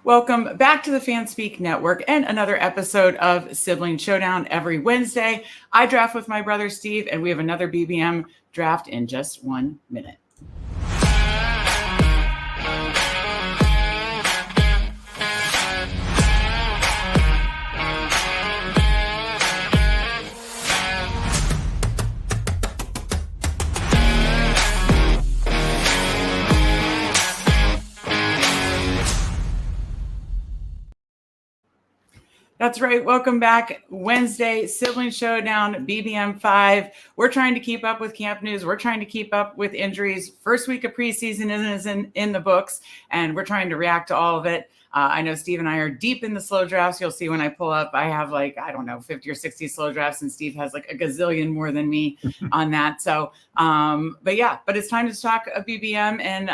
Welcome back to the Fanspeak Network and another episode of Sibling Showdown. Every Wednesday, I draft with my brother Steve, and we have another BBM draft in just 1 minute. That's right. Welcome back. Wednesday, Sibling Showdown, BBM5. We're trying to keep up with camp news. We're trying to keep up with injuries. First week of preseason is in the books, and we're trying to react to all of it. I know Steve and I are deep in the slow drafts. You'll see when I pull up, I have 50 or 60 slow drafts, and Steve has a gazillion more than me on that. So, but it's time to talk a BBM. And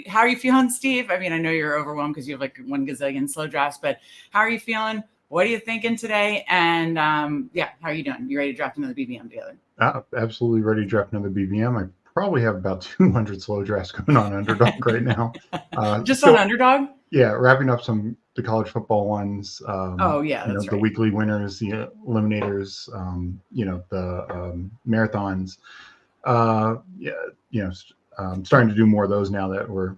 how are you feeling, Steve? I mean, I know you're overwhelmed because you have 1 gazillion slow drafts, but how are you feeling? What are you thinking today? And how are you doing? You ready to draft another BBM together? Absolutely ready to draft another BBM. I probably have about 200 slow drafts going on Underdog right now. Just on Underdog? Yeah, wrapping up the college football ones. That's the weekly winners, the eliminators, the marathons. Starting to do more of those now that we're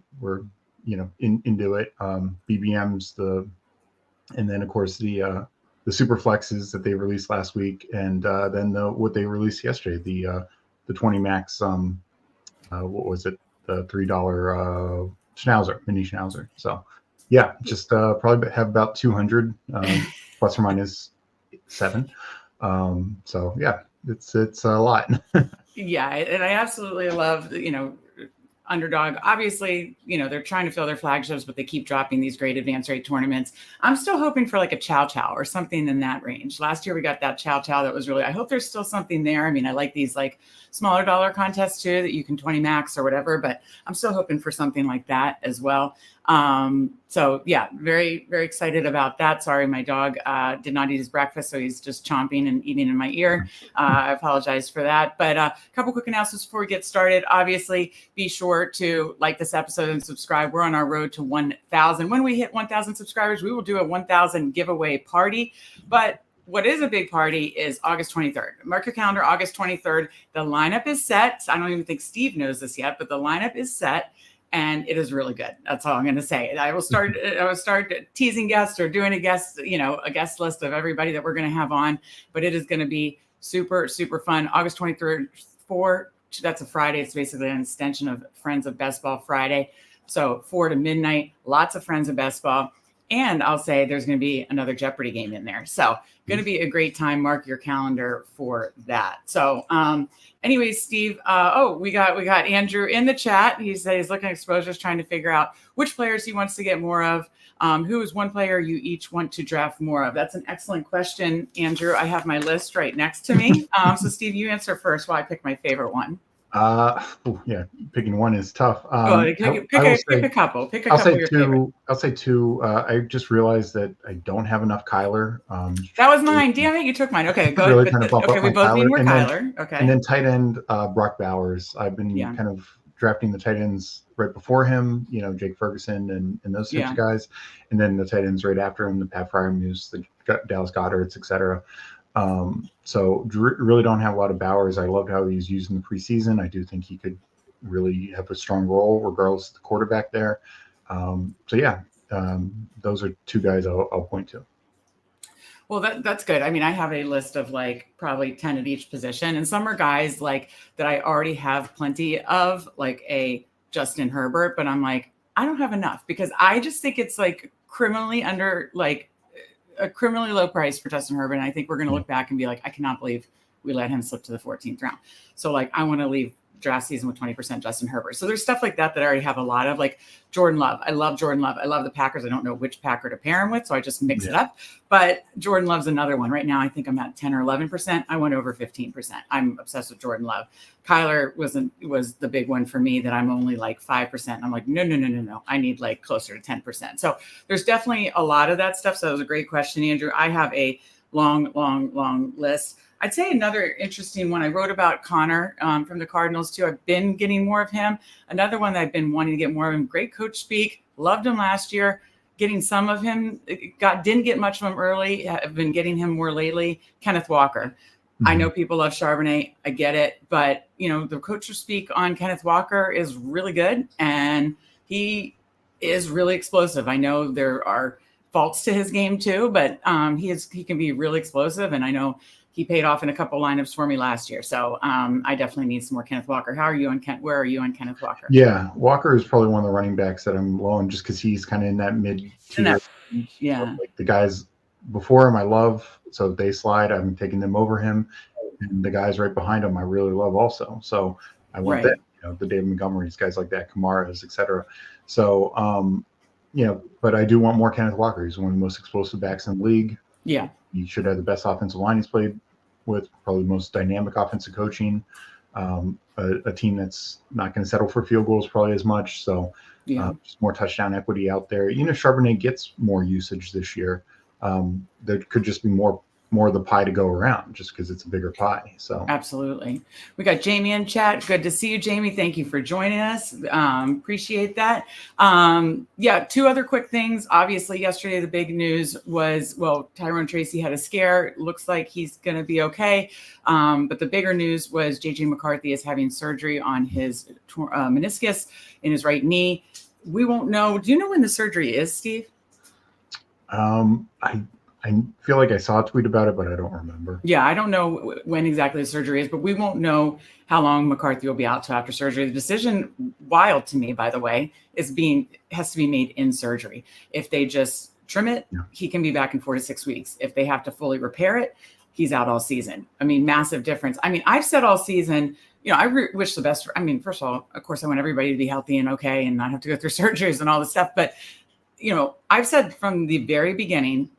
into it. BBMs, and then of course the super flexes that they released last week, and then what they released yesterday, the 20 max. What was it? The $3 schnauzer, mini schnauzer. So yeah, just probably have about 200 plus or minus 7. So yeah, it's a lot. Yeah, and I absolutely love Underdog. Obviously, they're trying to fill their flagships, but they keep dropping these great advance rate tournaments. I'm still hoping for a Chow Chow or something in that range. Last year we got that Chow Chow that was really, I hope there's still something there. I mean, I like these smaller dollar contests too, that you can 20 max or whatever, but I'm still hoping for something like that as well. So yeah, very, very excited about that. Sorry, my dog did not eat his breakfast, so he's just chomping and eating in my ear. I apologize for that. But a couple quick announcements before we get started. Obviously, be sure to like this episode and subscribe. We're on our road to 1,000. When we hit 1,000 subscribers, we will do a 1,000 giveaway party. But what is a big party is August 23rd. Mark your calendar, August 23rd. The lineup is set. I don't even think Steve knows this yet, but the lineup is set. And it is really good. That's all I'm going to say. I will start teasing guests or doing a guest list of everybody that we're going to have on. But it is going to be super, super fun. August 23rd, that's a Friday. It's basically an extension of Friends of Best Ball Friday. So 4 to midnight, lots of Friends of Best Ball. And I'll say there's going to be another Jeopardy game in there. So going to be a great time. Mark your calendar for that. So anyways, Steve, we got Andrew in the chat. He said he's looking at exposures, trying to figure out which players he wants to get more of. Who is one player you each want to draft more of? That's an excellent question, Andrew. I have my list right next to me. So Steve, you answer first while I pick my favorite one. Picking one is tough. Pick a couple. I'll say two. I'll say two. I just realized that I don't have enough Kyler. That was mine. Damn it, you took mine. Okay, go really ahead. We both mean we're Kyler. Okay. And then tight end Brock Bowers. I've been kind of drafting the tight ends right before him. Jake Ferguson and those types of guys, and then the tight ends right after him, the Pat Fryermuth, the Dallas Goederts, etc. So really don't have a lot of Bowers. I loved how he was used in the preseason. I do think he could really have a strong role regardless of the quarterback there. Those are two guys I'll point to. Well, that's good. I mean, I have a list of probably 10 at each position, and some are guys that I already have plenty of, a Justin Herbert, but I'm I don't have enough because I just think it's criminally under a criminally low price for Justin Herbert. And I think we're going to look back and be I cannot believe we let him slip to the 14th round. So I want to leave draft season with 20% Justin Herbert. So there's stuff like that I already have a lot of, Jordan Love. I love Jordan Love. I love the Packers. I don't know which Packer to pair him with, so I just mix it up. But Jordan Love's another one. Right now, I think I'm at 10 or 11%. I went over 15%. I'm obsessed with Jordan Love. Kyler was the big one for me that I'm only 5%. I'm no. I need closer to 10%. So there's definitely a lot of that stuff. So that was a great question, Andrew. I have a long list. I'd say another interesting one. I wrote about Connor from the Cardinals too. I've been getting more of him. Another one that I've been wanting to get more of him. Great coach speak. Loved him last year. Getting some of him. Didn't get much of him early. I've been getting him more lately. Kenneth Walker. I know people love Charbonnet. I get it. But, the coach speak on Kenneth Walker is really good. And he is really explosive. I know there are faults to his game too, but he can be really explosive. And I know he paid off in a couple lineups for me last year. So I definitely need some more Kenneth Walker. How are you on where are you on Kenneth Walker? Yeah, Walker is probably one of the running backs that I'm low on just because he's kind of in that mid-tier. Yeah. Like the guys before him, I love. So if they slide, I'm taking them over him. And the guys right behind him, I really love also. So I want that, the David Montgomerys, guys like that, Kamaras, et cetera. So, but I do want more Kenneth Walker. He's one of the most explosive backs in the league. Yeah. He should have the best offensive line he's played with, probably the most dynamic offensive coaching, a team that's not going to settle for field goals probably as much. So just more touchdown equity out there. Even if Charbonnet gets more usage this year, there could just be more of the pie to go around just because it's a bigger pie. So absolutely. We got Jamie in chat. Good to see you, Jamie. Thank you for joining us. Appreciate that. Two other quick things. Obviously, yesterday the big news was, Tyrone Tracy had a scare. Looks like he's going to be okay. But the bigger news was JJ McCarthy is having surgery on his meniscus in his right knee. We won't know. Do you know when the surgery is, Steve? I feel like I saw a tweet about it, but I don't remember. Yeah, I don't know when exactly the surgery is, but we won't know how long McCarthy will be out to after surgery. The decision, wild to me, by the way, has to be made in surgery. If they just trim it, he can be back in 4 to 6 weeks. If they have to fully repair it, he's out all season. I mean, massive difference. I mean, I've said all season, I wish the best. First of all, of course, I want everybody to be healthy and okay and not have to go through surgeries and all this stuff. But, I've said from the very beginning,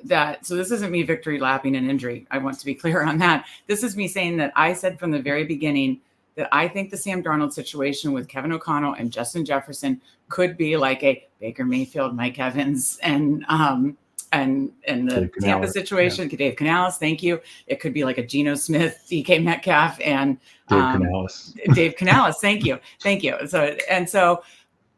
so this isn't me victory lapping an injury. I want to be clear on that. This is me saying that I said from the very beginning that I think the Sam Darnold situation with Kevin O'Connell and Justin Jefferson could be like a Baker Mayfield, Mike Evans, and the Tampa situation. Yeah. Dave Canales, thank you. It could be like a Geno Smith, DK Metcalf, and Dave Canales. Thank you. So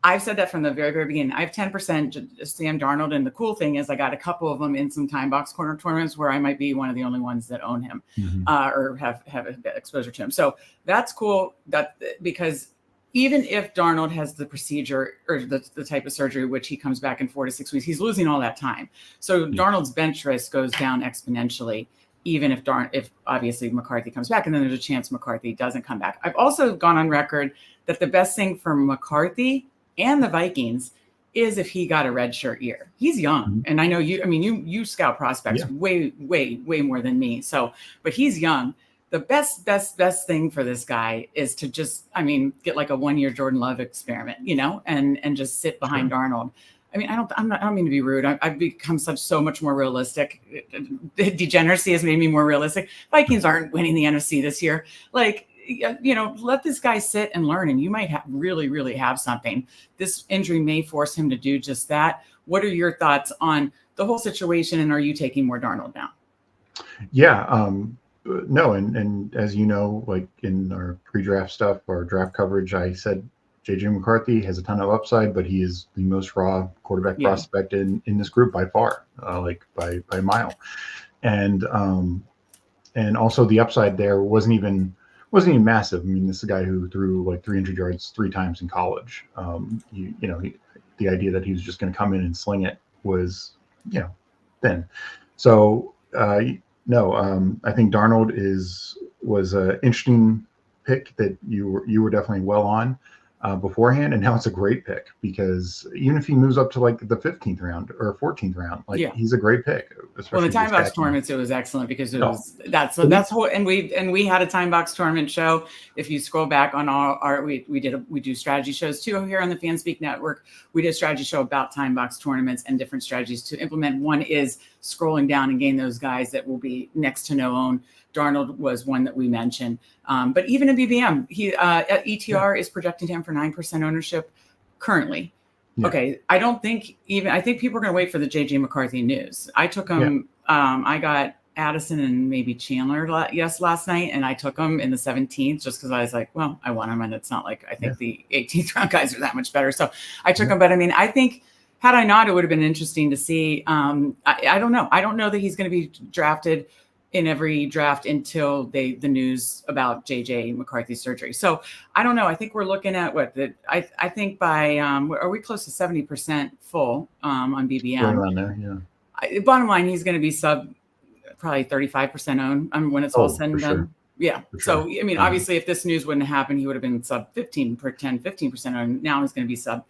I've said that from the very, very beginning. I have 10% Sam Darnold, and the cool thing is I got a couple of them in some time box corner tournaments where I might be one of the only ones that own him or have exposure to him. So that's cool. Because even if Darnold has the procedure or the type of surgery which he comes back in 4 to 6 weeks, he's losing all that time. So Darnold's bench risk goes down exponentially. Even if obviously McCarthy comes back, and then there's a chance McCarthy doesn't come back. I've also gone on record that the best thing for McCarthy and the Vikings is if he got a redshirt year. He's young. And I know you scout prospects way, way, way more than me. So, but he's young. The best thing for this guy is to just, get like a 1-year Jordan Love experiment, and just sit behind Darnold. I don't mean to be rude. I've become so much more realistic. Degeneracy has made me more realistic. Vikings aren't winning the NFC this year. Let this guy sit and learn, and you might really, really have something. This injury may force him to do just that. What are your thoughts on the whole situation, and are you taking more Darnold now? Yeah, no, and as you know, like in our pre-draft stuff, our draft coverage, I said JJ McCarthy has a ton of upside, but he is the most raw quarterback prospect in this group by far, by a mile. And also the upside there wasn't even massive. This is a guy who threw like 300 yards 3 times in college. The idea that he was just going to come in and sling it was, thin. So I think Darnold was an interesting pick that you were definitely well on beforehand, and now it's a great pick because even if he moves up to like the 15th round or 14th round, he's a great pick. Well, the time box tournaments, it was excellent because that's whole, and we had a time box tournament show. If you scroll back on our we do strategy shows too here on the Fanspeak Network. We did a strategy show about time box tournaments and different strategies to implement. One is scrolling down and getting those guys that will be next to no own. Darnold was one that we mentioned. But even in BBM, ETR is projecting him for 9% ownership currently. Yeah. Okay. I think people are going to wait for the JJ McCarthy news. I took him. I got Addison and maybe Chandler last night, and I took them in the 17th just because I was like, well, I want them, and it's not like I think the 18th round guys are that much better. So I took them, but I mean, I think had I not, it would have been interesting to see. I don't know. I don't know that he's going to be drafted in every draft until the news about JJ McCarthy's surgery. So I don't know. I think we're looking at I think by are we close to 70% full on BBM? Right around there, yeah. Bottom line, he's going to be sub probably 35% owned when it's all said and done. Sure. Yeah. For so, sure. I mean, obviously, if this news wouldn't have happened, he would have been sub 15% owned. Now he's going to be sub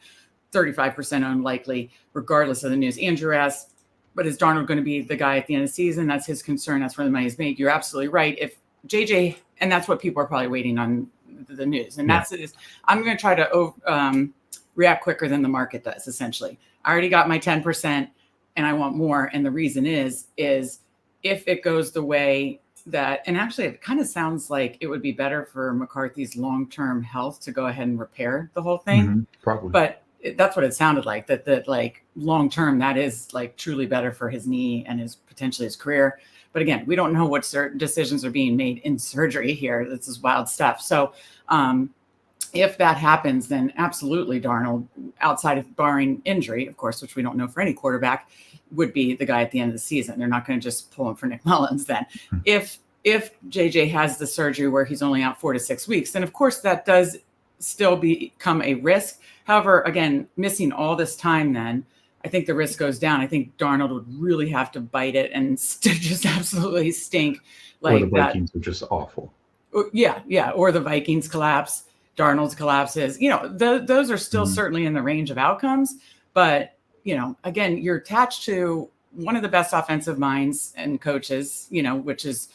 35% owned likely, regardless of the news. Andrew asked, but is Darnold going to be the guy at the end of the season? That's his concern. That's where the money is made. You're absolutely right. If JJ, and that's what people are probably waiting on the news. And that's it. I'm going to try to react quicker than the market does, essentially. I already got my 10% and I want more. And the reason is if it goes the way that, and actually it kind of sounds like it would be better for McCarthy's long-term health to go ahead and repair the whole thing. Mm-hmm, probably. But that's what it sounded like, that like long-term, that is like truly better for his knee and potentially his career. But again, we don't know what certain decisions are being made in surgery here. This is wild stuff. So if that happens, then absolutely Darnold, outside of barring injury, of course, which we don't know for any quarterback, would be the guy at the end of the season. They're not going to just pull him for Nick Mullins then. If JJ has the surgery where he's only out 4 to 6 weeks, then of course that does still become a risk. However, again, missing all this time, then I think the risk goes down. I think Darnold would really have to bite it and just absolutely stink. Like or the Vikings are just awful. Yeah. Or the Vikings collapse, Darnold's collapses. Those are still certainly in the range of outcomes. But, again, you're attached to one of the best offensive minds and coaches, which is,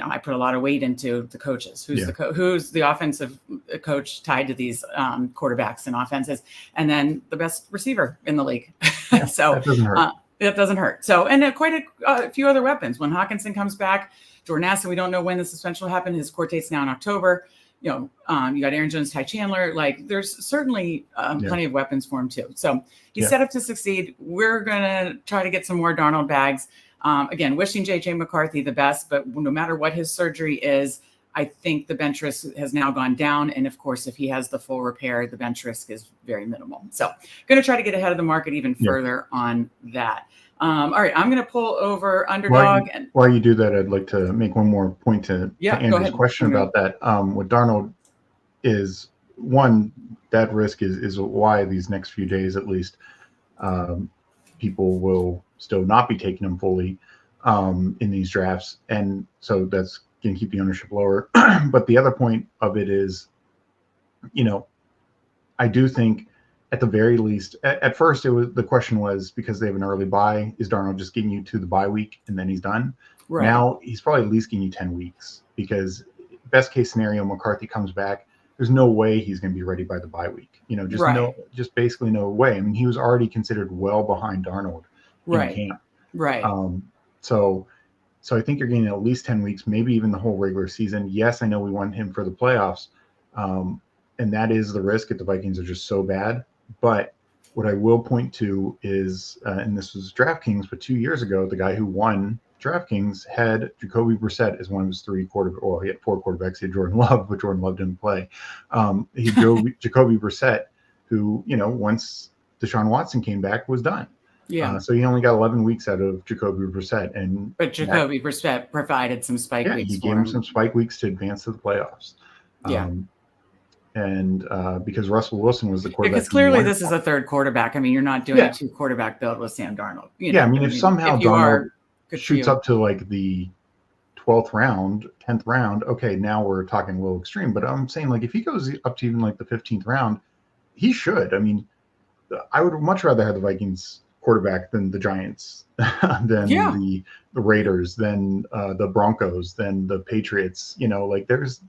I put a lot of weight into the coaches. Who's the offensive coach tied to these quarterbacks and offenses, and then the best receiver in the league. Yeah, so that doesn't hurt. That doesn't hurt. So, and quite a few other weapons. When Hawkinson comes back, Jordan Addison, we don't know when the suspension will happen. His court date's now in October. You got Aaron Jones, Ty Chandler. Like, there's certainly plenty of weapons for him too. So he's set up to succeed. We're gonna try to get some more Darnold bags. Again, wishing JJ McCarthy the best, but no matter what his surgery is, I think the bench risk has now gone down. And of course, if he has the full repair, the bench risk is very minimal. So going to try to get ahead of the market even further on that. All right, I'm going to pull over Underdog. While you do that, I'd like to make one more point to Andrew's question about that. With Darnold is, one, that risk is why these next few days, at least, people will still not be taking him fully in these drafts. And so that's going to keep the ownership lower. But the other point of it is, I do think at the very least, at first the question was, because they have an early bye, is Darnold just getting you to the bye week and then he's done? Right. Now he's probably at least getting you 10 weeks, because best case scenario, McCarthy comes back. There's no way he's going to be ready by the bye week. Just basically no way. I mean, he was already considered well behind Darnold in camp. Right. So I think you're getting at least 10 weeks, maybe even the whole regular season. Yes, I know we want him for the playoffs. And that is the risk if the Vikings are just so bad. But what I will point to is, and this was DraftKings, but 2 years ago, the guy who won DraftKings had Jacoby Brissett as one of his three quarterbacks. Well, he had four quarterbacks. He had Jordan Love, but Jordan Love didn't play. He had Jacoby Brissett, who, once Deshaun Watson came back, was done. Yeah. So he only got 11 weeks out of Jacoby Brissett. But Jacoby Brissett provided some spike weeks. He gave him some spike weeks to advance to the playoffs. And because Russell Wilson was the quarterback. Because clearly this is a third quarterback. I mean, you're not doing a two quarterback build with Sam Darnold. If somehow Darnold shoots up to like the 12th round, 10th round, okay, now we're talking a little extreme. But I'm saying, like, if he goes up to even like the 15th round, he should. I mean, I would much rather have the Vikings quarterback than the Giants, than the Raiders, than the Broncos, than the Patriots. There's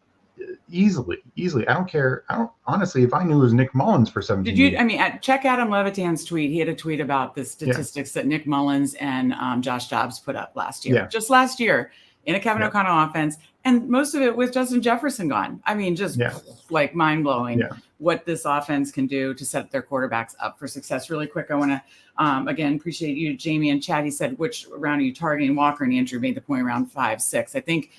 easily. I don't care. Honestly, if I knew it was Nick Mullins for 17 years. Check Adam Levitan's tweet. He had a tweet about the statistics that Nick Mullins and Josh Dobbs put up last year. Yeah. Just last year, in a Kevin O'Connell offense, and most of it with Justin Jefferson gone. I mean, just like mind blowing what this offense can do to set their quarterbacks up for success. Really quick, I want to again appreciate you, Jamie and Chad. He said, which round are you targeting? Walker and Andrew made the point around 5, 6. I think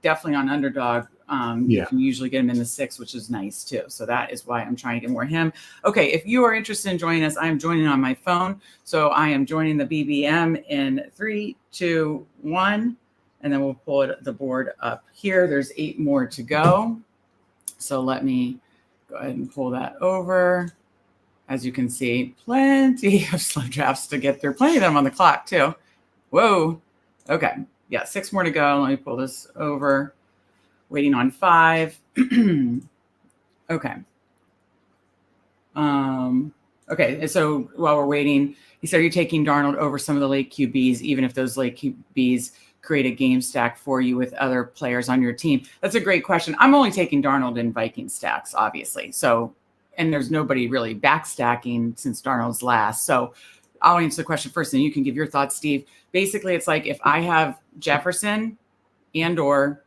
definitely on underdog. You can usually get him in the 6, which is nice too. So that is why I'm trying to get more him. Okay, if you are interested in joining us, I am joining on my phone. So I am joining the BBM in 3, 2, 1, and then we'll pull the board up here. There's 8 more to go. So let me go ahead and pull that over. As you can see, plenty of slow drafts to get through. Plenty of them on the clock too. Whoa. Okay. Yeah, 6 more to go. Let me pull this over. Waiting on 5. Okay. Okay. So while we're waiting, he said, are you taking Darnold over some of the late QBs, even if those late QBs create a game stack for you with other players on your team? That's a great question. I'm only taking Darnold in Viking stacks, obviously. So, and there's nobody really back stacking since Darnold's last. So I'll answer the question first, and you can give your thoughts, Steve. Basically, it's like if I have Jefferson and or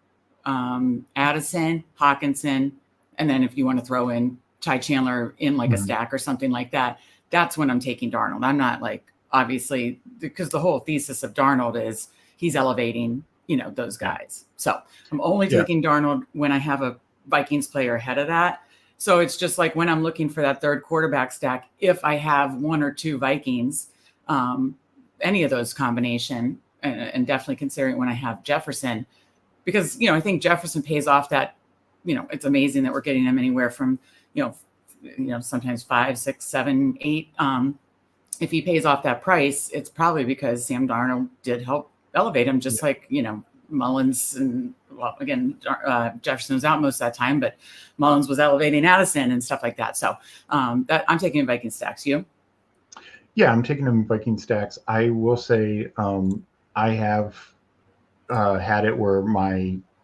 Addison, Hawkinson, and then if you want to throw in Ty Chandler in like a stack or something like that, that's when I'm taking Darnold. I'm not like, obviously, because the whole thesis of Darnold is he's elevating, those guys. So I'm only taking Darnold when I have a Vikings player ahead of that. So it's just like when I'm looking for that third quarterback stack, if I have 1 or 2 Vikings, any of those combination, and definitely considering when I have Jefferson, because, I think Jefferson pays off that, it's amazing that we're getting him anywhere from, sometimes 5, 6, 7, 8. If he pays off that price, it's probably because Sam Darnold did help elevate him, just like, Mullins and, well, again, Jefferson was out most of that time, but Mullins was elevating Addison and stuff like that. So that I'm taking Viking stacks. You? Yeah, I'm taking them Viking stacks. I will say I have had it where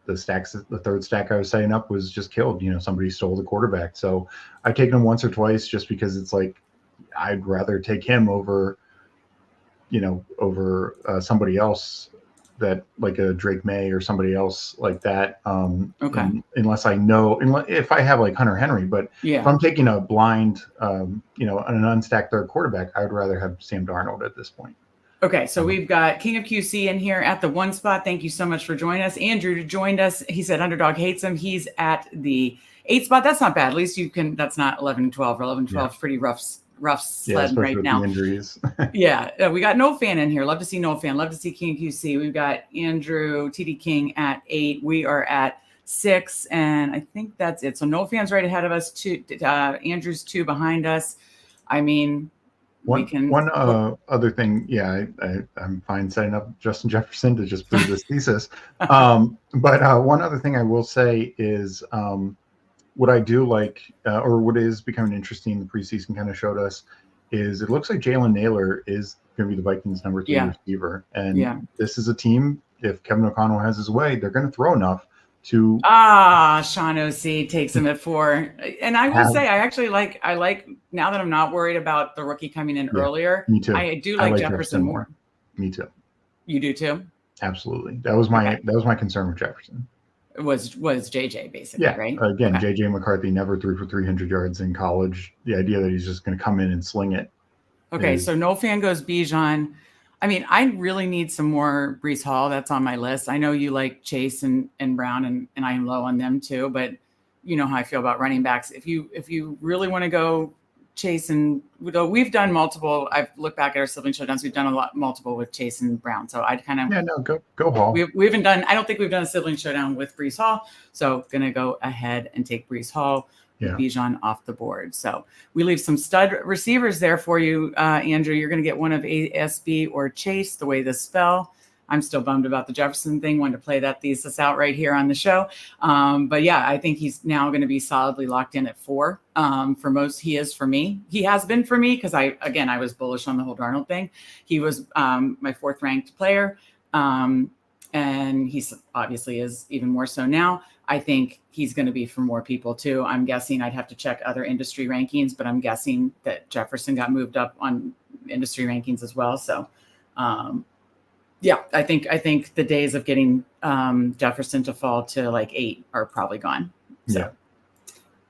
the third stack I was setting up was just killed. Somebody stole the quarterback. So I've taken him once or twice just because it's like I'd rather take him over somebody else, that like a Drake May or somebody else like that. Unless I know, if I have like Hunter Henry, but if I'm taking a blind, an unstacked third quarterback, I would rather have Sam Darnold at this point. Okay, so we've got King of QC in here at the 1 spot. Thank you so much for joining us. Andrew joined us. He said underdog hates him. He's at the 8 spot. That's not bad. At least you can. That's not 11 and 12. Or 11 and 12 is pretty rough sled right now. The injuries. We got No Fan in here. Love to see No Fan. Love to see King of QC. We've got Andrew TD King at 8. We are at 6, and I think that's it. So No Fan's right ahead of us. Andrew's 2 behind us. I mean. One other thing, I'm fine setting up Justin Jefferson to just prove this thesis. But one other thing I will say is what I do like, or what is becoming interesting, the preseason kind of showed us, is it looks like Jalen Naylor is going to be the Vikings' number 3 receiver. And this is a team, if Kevin O'Connell has his way, they're going to throw enough to. Sean O.C. takes him at 4. And I will say, I like now that I'm not worried about the rookie coming in earlier. Me too. I do like Jefferson more. Me too. You do too? Absolutely. That was my concern with Jefferson. It was JJ basically, right? Again, JJ McCarthy never threw for 300 yards in college. The idea that he's just going to come in and sling it. Okay, so No Fan goes Bijan. I mean, I really need some more Breece Hall. That's on my list. I know you like Chase and Brown, and I'm low on them too, but you know how I feel about running backs. If you really want to go Chase and we've done multiple. I've looked back at our Sibling Showdowns. We've done multiple with Chase and Brown. So I'd kind of go Hall. We haven't done. I don't think we've done a Sibling Showdown with Breece Hall. So gonna go ahead and take Breece Hall. Bijan off the board. So we leave some stud receivers there for you, Andrew. You're going to get one of ASB or Chase, the way this fell. I'm still bummed about the Jefferson thing. Wanted to play that thesis out right here on the show. But yeah, I think he's now going to be solidly locked in at 4. For most, he is for me. He has been for me because I was bullish on the whole Darnold thing. He was my 4th ranked player. And he's obviously is even more so now. I think he's going to be for more people too. I'm guessing I'd have to check other industry rankings, but I'm guessing that Jefferson got moved up on industry rankings as well. So, Yeah, I think the days of getting Jefferson to fall to like 8 are probably gone. So. Yeah.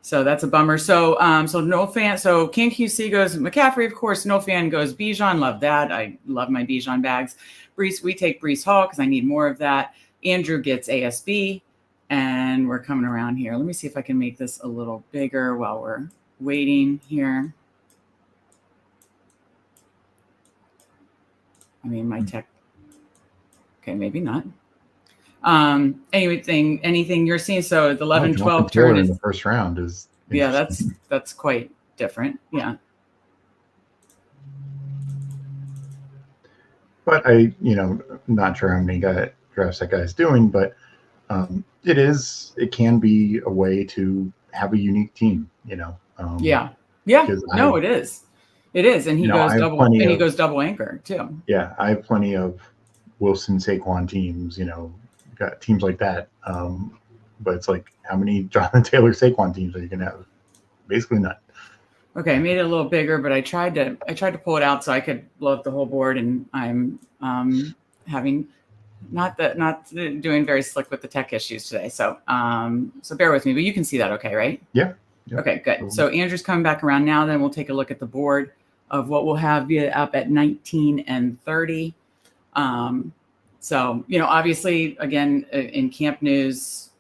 So that's a bummer. So no fan. So King QC goes McCaffrey, of course. No fan goes Bijan. Love that. I love my Bijan bags. Brees, we take Brees Hall because I need more of that. Andrew gets ASB, and we're coming around here. Let me see if I can make this a little bigger while we're waiting here. I mean, my tech. Okay, maybe not. Anything you're seeing? So the 11-12 turn in the first round is that's quite different. Yeah. But I, not sure how many drafts that guy's doing, but it can be a way to have a unique team, Yeah. No, it is. It is. And he goes double anchor too. Yeah. I have plenty of Wilson Saquon teams, got teams like that. But it's like, how many Jonathan Taylor Saquon teams are you going to have? Basically none. Okay, I made it a little bigger, but I tried to pull it out so I could blow up the whole board, and I'm having not doing very slick with the tech issues today. So so bear with me, but you can see that okay, right? Yeah. Okay, good. So Andrew's coming back around now. Then we'll take a look at the board of what we'll have up at 19 and 30. So, obviously, again, in camp news,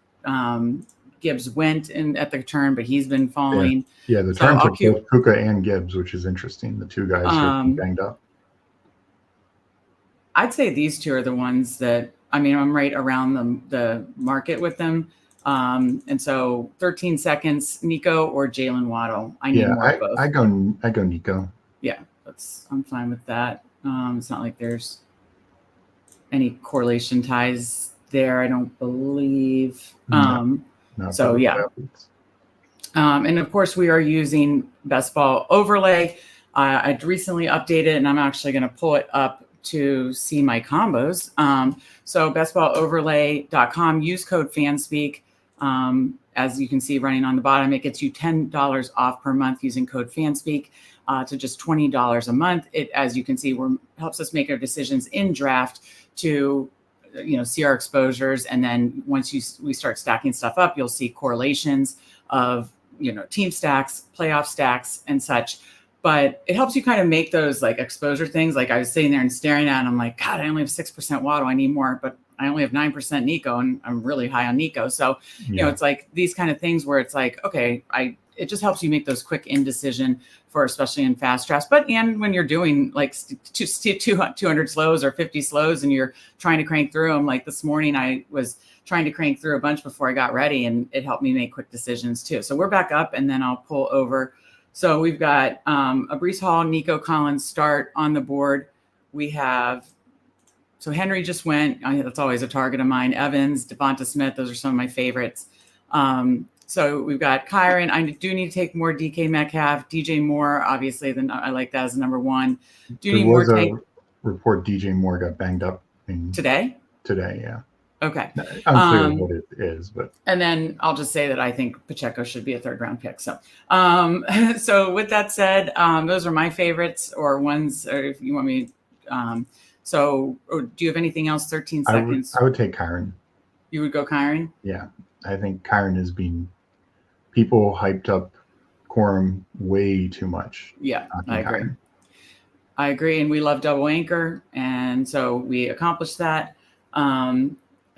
Gibbs went in at the turn, but he's been falling. Yeah, the turn took both Puka and Gibbs, which is interesting. The two guys are banged up. I'd say these two are the ones that, I'm right around the market with them. And so 13 seconds, Nico or Jalen Waddle. I need more of both. I go Nico. Yeah, I'm fine with that. It's not like there's any correlation ties there, I don't believe. So yeah. And of course we are using Best Ball Overlay. I'd recently updated, and I'm actually going to pull it up to see my combos. So bestballoverlay.com, use code Fanspeak. As you can see running on the bottom, it gets you $10 off per month using code Fanspeak to just $20 a month. It, as you can see, helps us make our decisions in draft to see our exposures, and then once we start stacking stuff up, you'll see correlations of team stacks, playoff stacks, and such. But it helps you kind of make those like exposure things. Like I was sitting there and staring at, and I'm like, God, I only have 6% Waddle. I need more, but I only have 9% Nico, and I'm really high on Nico. So it's like these kind of things where it's like, okay, it just helps you make those quick indecision for, especially in fast drafts. And when you're doing like 200 slows or 50 slows and you're trying to crank through them, like this morning, I was trying to crank through a bunch before I got ready, and it helped me make quick decisions too. So we're back up, and then I'll pull over. So we've got a Brees Hall, Nico Collins start on the board. We have, so Henry just went. That's always a target of mine. Evans, Devonta Smith, those are some of my favorites. So we've got Kyron. I do need to take more DK Metcalf. DJ Moore, obviously, then I like that as number one. There was a report DJ Moore got banged up today. Today, yeah. Okay. Unclear what it is, but. And then I'll just say that I think Pacheco should be a third-round pick. So, so with that said, those are my favorites, or ones, or if you want me. So, do you have anything else? 13 seconds. I would take Kyron. You would go Kyron? Yeah, I think Kyron has been. People hyped up Quorum way too much. Yeah, I agree. Kyron. I agree, and we love double anchor, and so we accomplished that.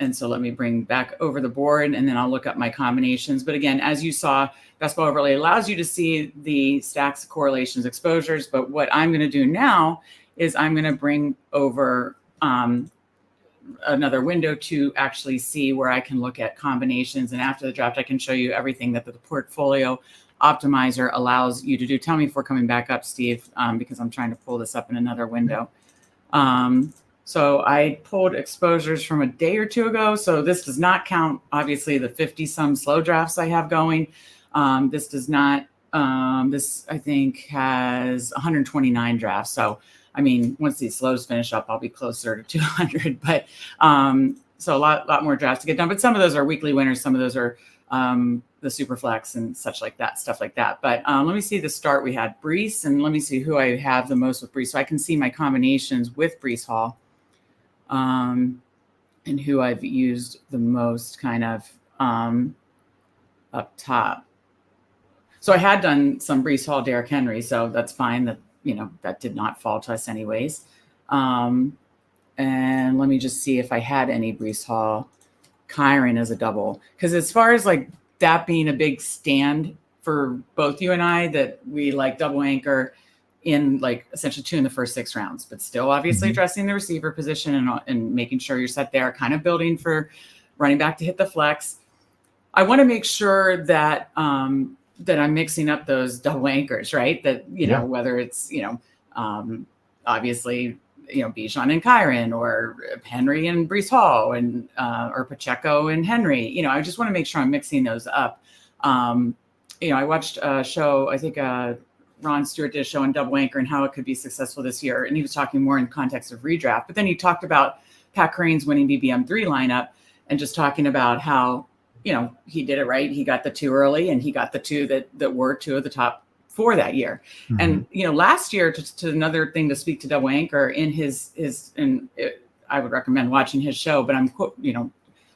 And so let me bring back over the board, and then I'll look up my combinations. But again, as you saw, Best Ball Overlay allows you to see the stacks, correlations, exposures. But what I'm going to do now is I'm going to bring over another window to actually see where I can look at combinations. And after the draft, I can show you everything that the portfolio optimizer allows you to do. Tell me if we're coming back up, Steve, because I'm trying to pull this up in another window. So I pulled exposures from a day or two ago. So this does not count, obviously, the 50-some slow drafts I have going. This does not, this I think has 129 drafts. So, I mean, once these slows finish up, I'll be closer to 200. But so a lot more drafts to get done. But some of those are weekly winners. Some of those are the super flex and such like that, stuff like that. But let me see the start. We had Brees, and let me see who I have the most with Brees. So I can see my combinations with Brees Hall. and who I've used the most kind of up top. So I had done some Breece Hall, Derrick Henry, so that's fine. That that did not fall to us anyways. And let me just see if I had any Breece Hall, Kyron as a double, because as far as like that being a big stand for both you and I, that we like double anchor in like essentially 2 in the first 6 rounds, but still obviously addressing the receiver position and making sure you're set there, kind of building for running back to hit the flex. I want to make sure that that I'm mixing up those double anchors, right? That whether it's obviously Bijan and Kyron, or Henry and Breece Hall, and or Pacheco and Henry. I just want to make sure I'm mixing those up. I watched a show, I think Ron Stewart did a show on double anchor and how it could be successful this year. And he was talking more in context of redraft, but then he talked about Pat Crane's winning BBM3 lineup and just talking about how, he did it right. He got the 2 early, and he got the 2 that were 2 of the top 4 that year. And, last year, to another thing to speak to double anchor in I would recommend watching his show, but I'm,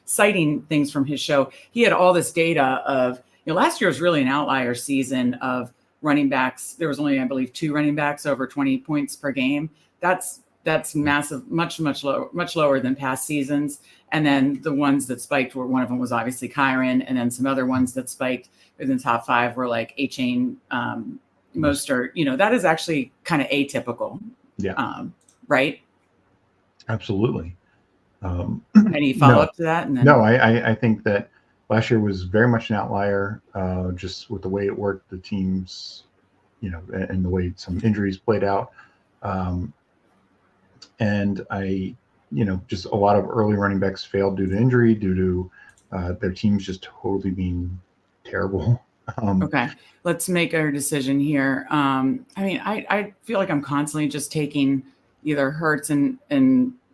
citing things from his show. He had all this data of, last year was really an outlier season of running backs. There was only, I believe, 2 running backs over 20 points per game. That's massive, much lower than past seasons. And then the ones that spiked were, one of them was obviously Kyron, and then some other ones that spiked within the top 5 were like A-Chain, Mostert. That is actually kind of atypical. Yeah. Right? Absolutely. Any follow-up to that? And then... No, I think that last year was very much an outlier, just with the way it worked, the teams, and the way some injuries played out. And just a lot of early running backs failed due to injury, due to their teams just totally being terrible. Okay, let's make our decision here. I feel like I'm constantly just taking either Hurts and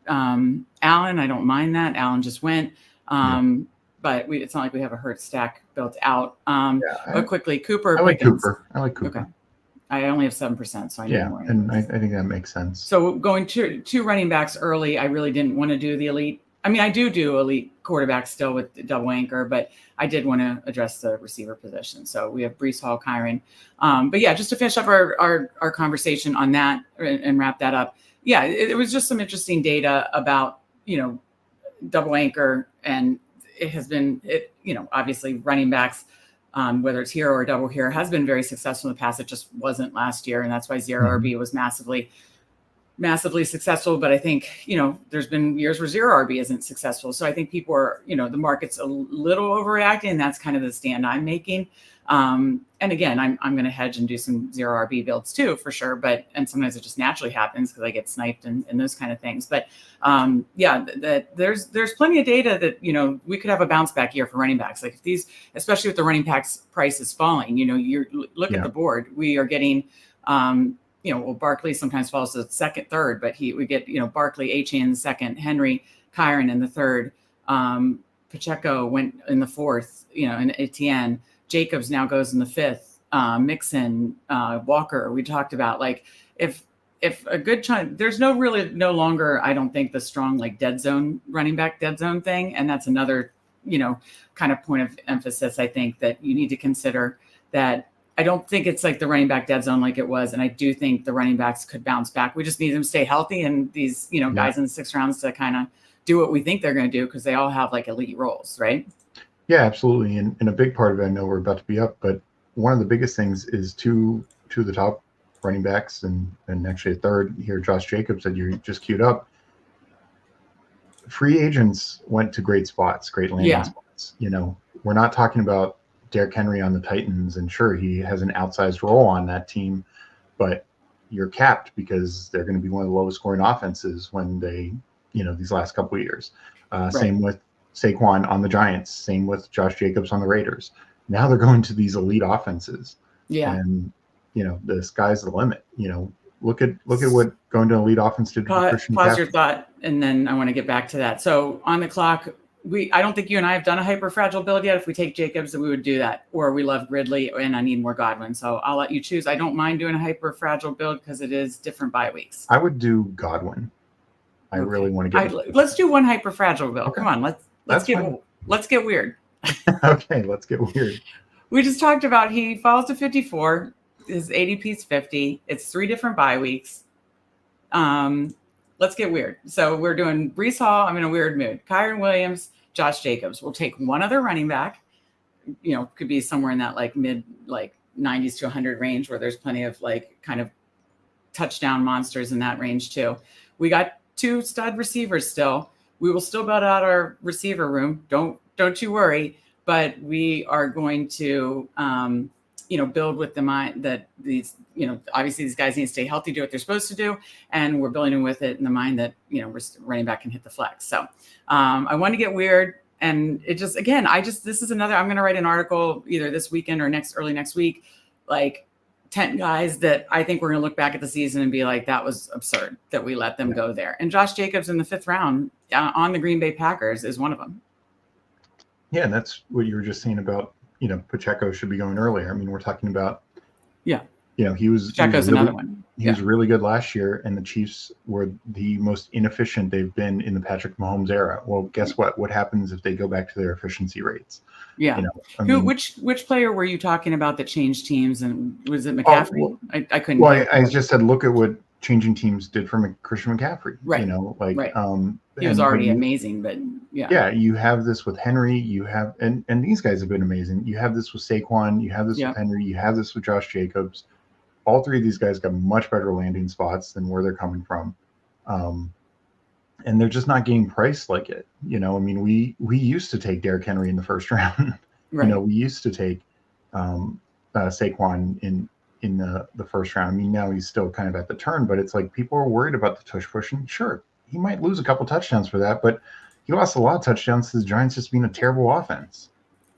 Allen. I don't mind that. Allen just went. But it's not like we have a Hurts stack built out. But quickly, Cooper. I like Cooper. Okay. I only have 7%, so I need more. And I think that makes sense. So going to 2 running backs early, I really didn't want to do the elite. I do elite quarterbacks still with the double anchor, but I did want to address the receiver position. So we have Breece Hall, Kyron. But just to finish up our conversation on that and wrap that up. Yeah, it was just some interesting data about, double anchor, and it has been, obviously running backs, whether it's hero or double hero, has been very successful in the past. It just wasn't last year. And that's why zero RB was massively successful. But I think, there's been years where zero RB isn't successful. So I think people are, the market's a little overreacting. And that's kind of the stand I'm making. And again, I'm going to hedge and do some zero RB builds too, for sure. And sometimes it just naturally happens because I get sniped and those kind of things. But there's plenty of data that, we could have a bounce back year for running backs. Like if these, especially with the running backs prices falling, you look at the board, we are getting, Barkley sometimes falls to the second, third, but we get, Barkley, A-Chain in the second, Henry, Kyron in the third, Pacheco went in the fourth, and Etienne. Jacobs now goes in the fifth, Mixon, Walker. We talked about, like, if a good chunk, there's no longer, I don't think, the strong like running back dead zone thing. And that's another, kind of point of emphasis. I think that you need to consider that. I don't think it's like the running back dead zone like it was. And I do think the running backs could bounce back. We just need them to stay healthy. And these, guys in the 6 rounds to kind of do what we think they're going to do, because they all have like elite roles, right? Yeah, absolutely. And a big part of it, I know we're about to be up, but one of the biggest things is two of the top running backs, and actually a third here, Josh Jacobs, that you just queued up. Free agents went to great spots, great landing spots. We're not talking about Derrick Henry on the Titans, and sure, he has an outsized role on that team, but you're capped because they're going to be one of the lowest scoring offenses when they, these last couple of years. Right. Same with Saquon on the Giants, same with Josh Jacobs on the Raiders. Now they're going to these elite offenses. Yeah. And, the sky's the limit. Look at what going to elite offense did to Christian Pause your thought, and then I want to get back to that. So on the clock, I don't think you and I have done a hyper fragile build yet. If we take Jacobs, then we would do that. Or we love Ridley, and I need more Godwin. So I'll let you choose. I don't mind doing a hyper fragile build because it is different bye weeks. I would do Godwin. I really want to get. Let's do one hyper fragile, Bill. Okay. Come on, let's get weird. Okay, let's get weird. We just talked about he falls to 54. His ADP is 50. It's 3 different bye weeks. Let's get weird. So we're doing Breece Hall. I'm in a weird mood. Kyron Williams, Josh Jacobs. We'll take one other running back. Could be somewhere in that like mid 90s to 100 range where there's plenty of like kind of touchdown monsters in that range too. We got 2 stud receivers still. We will still build out our receiver room. Don't you worry. But we are going to build with the mind that these, obviously these guys need to stay healthy, do what they're supposed to do. And we're building with it in the mind that, we're running back and hit the flex. So I want to get weird. And it just, again, this is another, I'm going to write an article either this weekend or early next week, like 10 guys that I think we're going to look back at the season and be like, that was absurd that we let them go there. And Josh Jacobs in the 5th round on the Green Bay Packers is one of them. Yeah. And that's what you were just saying about, Pacheco should be going earlier. I mean, we're talking about, Pacheco's another one. He was really good last year, and the Chiefs were the most inefficient they've been in the Patrick Mahomes era. Well, guess what? What happens if they go back to their efficiency rates? Yeah. Which player were you talking about that changed teams? And was it McCaffrey? I couldn't. Well, I just said, look at what changing teams did for Christian McCaffrey. Right. Right. He was already amazing, but yeah, you have this with Henry. You have, and these guys have been amazing. You have this with Saquon. You have this with Henry. You have this with Josh Jacobs. All 3 of these guys got much better landing spots than where they're coming from. And they're just not getting priced like it. We used to take Derrick Henry in the 1st round. Right. We used to take Saquon in the 1st round. I mean, now he's still kind of at the turn, but it's like people are worried about the tush push. And sure, he might lose a couple touchdowns for that, but he lost a lot of touchdowns to the Giants just being a terrible offense.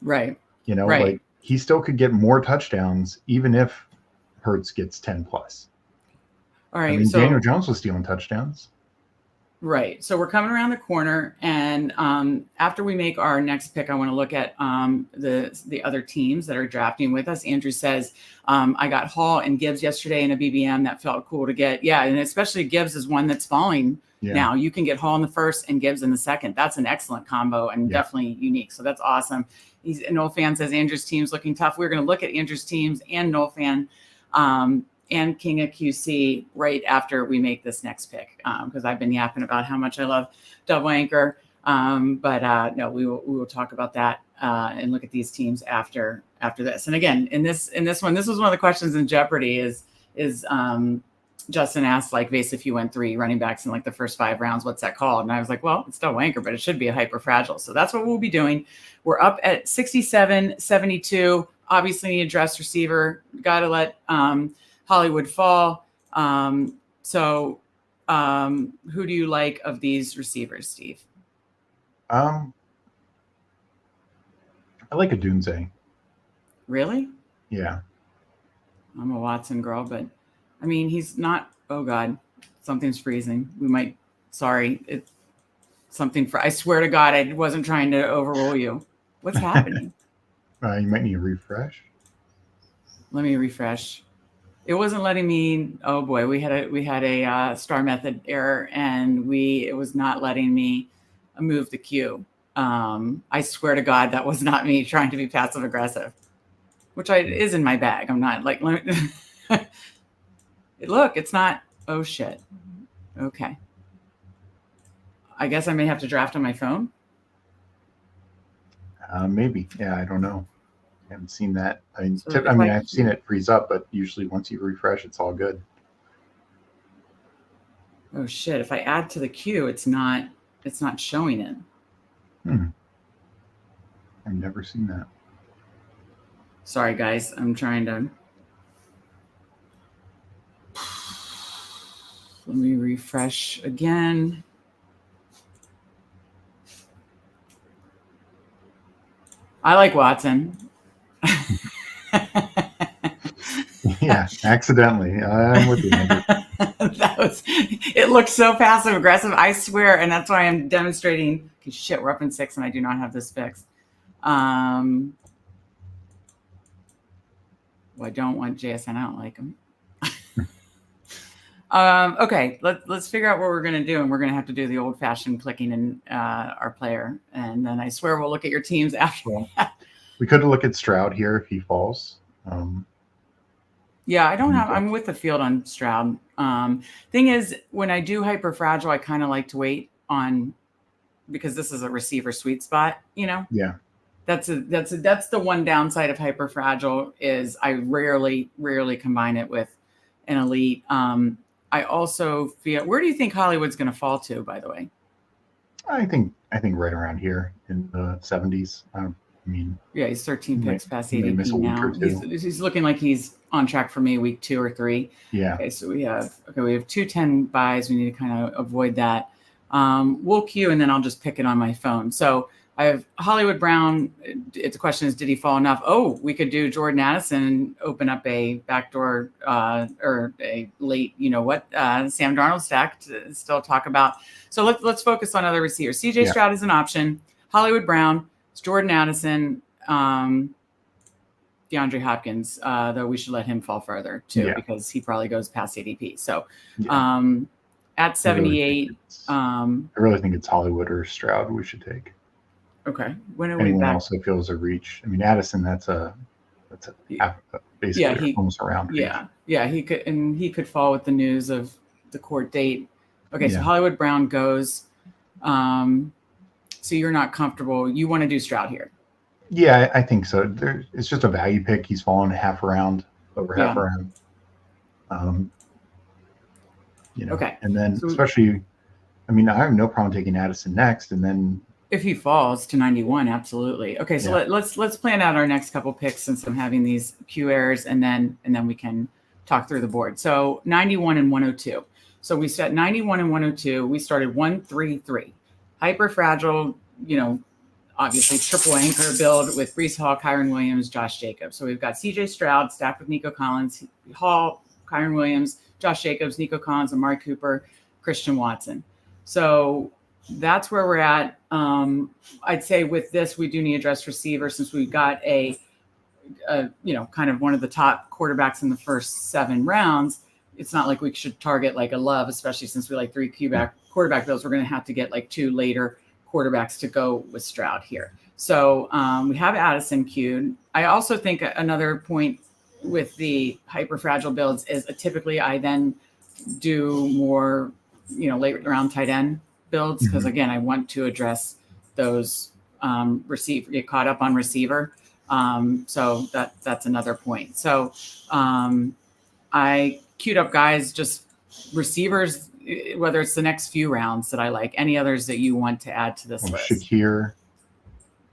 Right. Like he still could get more touchdowns even if Hurts gets 10 plus. All right. I mean, so Daniel Jones was stealing touchdowns. Right. So we're coming around the corner, and after we make our next pick, I want to look at the other teams that are drafting with us. Andrew says, I got Hall and Gibbs yesterday in a BBM. That felt cool to get. Yeah, and especially Gibbs is one that's falling now. You can get Hall in the 1st and Gibbs in the 2nd. That's an excellent combo and definitely unique. So that's awesome. Noel Fan says Andrew's team's looking tough. We're going to look at Andrew's teams and Noel Fan and King of QC right after we make this next pick, because I've been yapping about how much I love Double Anchor. But no, we will talk about that and look at these teams after this. And again, in this one, this was one of the questions in Jeopardy is Justin asked, like, basically, if you went 3 running backs in like the first 5 rounds, what's that called? And I was like, well, it's Double Anchor, but it should be a hyper fragile. So that's what we'll be doing. We're up at 67, 72. Obviously need a dress receiver. Got to let Hollywood fall. So who do you like of these receivers, Steve? I like a Dunze. Really? Yeah. I'm a Watson girl, but I mean, he's not. Oh God, something's freezing. It's something I swear to God, I wasn't trying to overrule you. What's happening? You might need a refresh. Let me refresh. It wasn't letting me. Oh boy, we had a star method error, and it was not letting me move the queue. I swear to God, that was not me trying to be passive aggressive, which is in my bag. I'm not like. Look, it's not. Oh shit. Okay. I guess I may have to draft on my phone. Maybe. Yeah, I don't know. I haven't seen that. I've seen it freeze up, but usually once you refresh, it's all good. Oh shit! If I add to the queue, it's not showing it. I've never seen that. Sorry, guys. I'm trying to. Let me refresh again. I like Watson. Yeah, accidentally. I'm with you. It looked so passive aggressive, I swear, and that's why I'm demonstrating. Because shit, we're up in 6 and I do not have this fixed. Well, I don't want JSN. I don't like him. Okay, let's figure out what we're going to do, and we're going to have to do the old-fashioned clicking in our player, and then I swear we'll look at your teams after. Well, we could look at Stroud here if he falls. Yeah, I don't have. I'm with the field on Stroud. Thing is, when I do hyperfragile, I kind of like to wait on, because this is a receiver sweet spot. Yeah. That's the one downside of hyperfragile is I rarely combine it with an elite. I also feel. Where do you think Hollywood's going to fall to? By the way, I think right around here in the 70s. Yeah, he's 13 picks past he may miss ADP a week now. or two. He's looking like he's on track for me week 2 or 3. Yeah. Okay, so we have 210 buys. We need to kind of avoid that. We'll queue, and then I'll just pick it on my phone. So I have Hollywood Brown. The question is, did he fall enough? Oh, we could do Jordan Addison and open up a backdoor or a late, Sam Darnold stack to still talk about. So let's focus on other receivers. CJ Stroud is an option. Hollywood Brown. It's Jordan Addison, DeAndre Hopkins, though we should let him fall further too, because he probably goes past ADP. So at 78, I really think it's Hollywood or Stroud we should take. Okay. When are Anyone we back? also feels a reach. Addison, that's basically almost around. Yeah. He could fall with the news of the court date. Okay. So Hollywood Brown goes. So you're not comfortable. You want to do Stroud here? Yeah, I think so. It's just a value pick. He's fallen half a round, over half a round. Okay. And then especially, I have no problem taking Addison next, and then if he falls to 91, absolutely. Okay, so let's plan out our next couple picks since I'm having these Q errors, and then we can talk through the board. So 91 and 102. So we set 91 and 102. We started 1-3-3. Hyperfragile, obviously triple anchor build with Breece Hall, Kyron Williams, Josh Jacobs. So we've got CJ Stroud stacked with Nico Collins, Hall, Kyron Williams, Josh Jacobs, Nico Collins, Amari Cooper, Christian Watson. So that's where we're at. I'd say with this, we do need to address receiver since we've got a kind of one of the top quarterbacks in the first 7 rounds. It's not like we should target like a Love, especially since we like 3 quarterback builds. We're going to have to get like 2 later quarterbacks to go with Stroud here. So we have Addison queued. I also think another point with the hyperfragile builds is typically I then do more, late round tight end builds because again, I want to address those get caught up on receiver. So that's another point. So I queued up guys, just receivers, whether it's the next few rounds that I like. Any others that you want to add to this list? Shakir.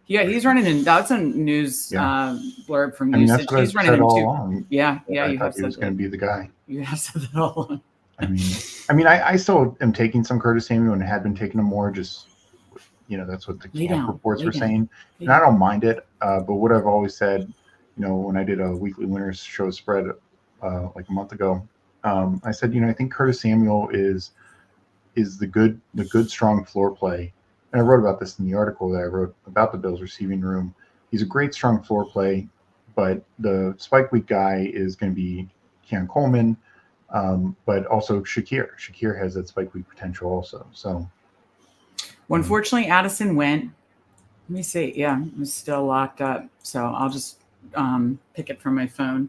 Yeah, he's running in. That's a news blurb from Usage. He's running in 2. Along. Yeah. I thought he was going to be the guy. You have said that all along. I still am taking some Curtis Samuel and had been taking him more. Just that's what the camp reports were saying, and I don't mind it. But what I've always said, when I did a weekly winners show spread like a month ago, I said, I think Curtis Samuel is the good strong floor play. And I wrote about this in the article that I wrote about the Bills receiving room. He's a great strong floor play, but the spike week guy is going to be Keon Coleman, but also Shakir. Shakir has that spike week potential also. So, well, unfortunately, Addison went. Let me see. Yeah, it was still locked up. So I'll just pick it from my phone.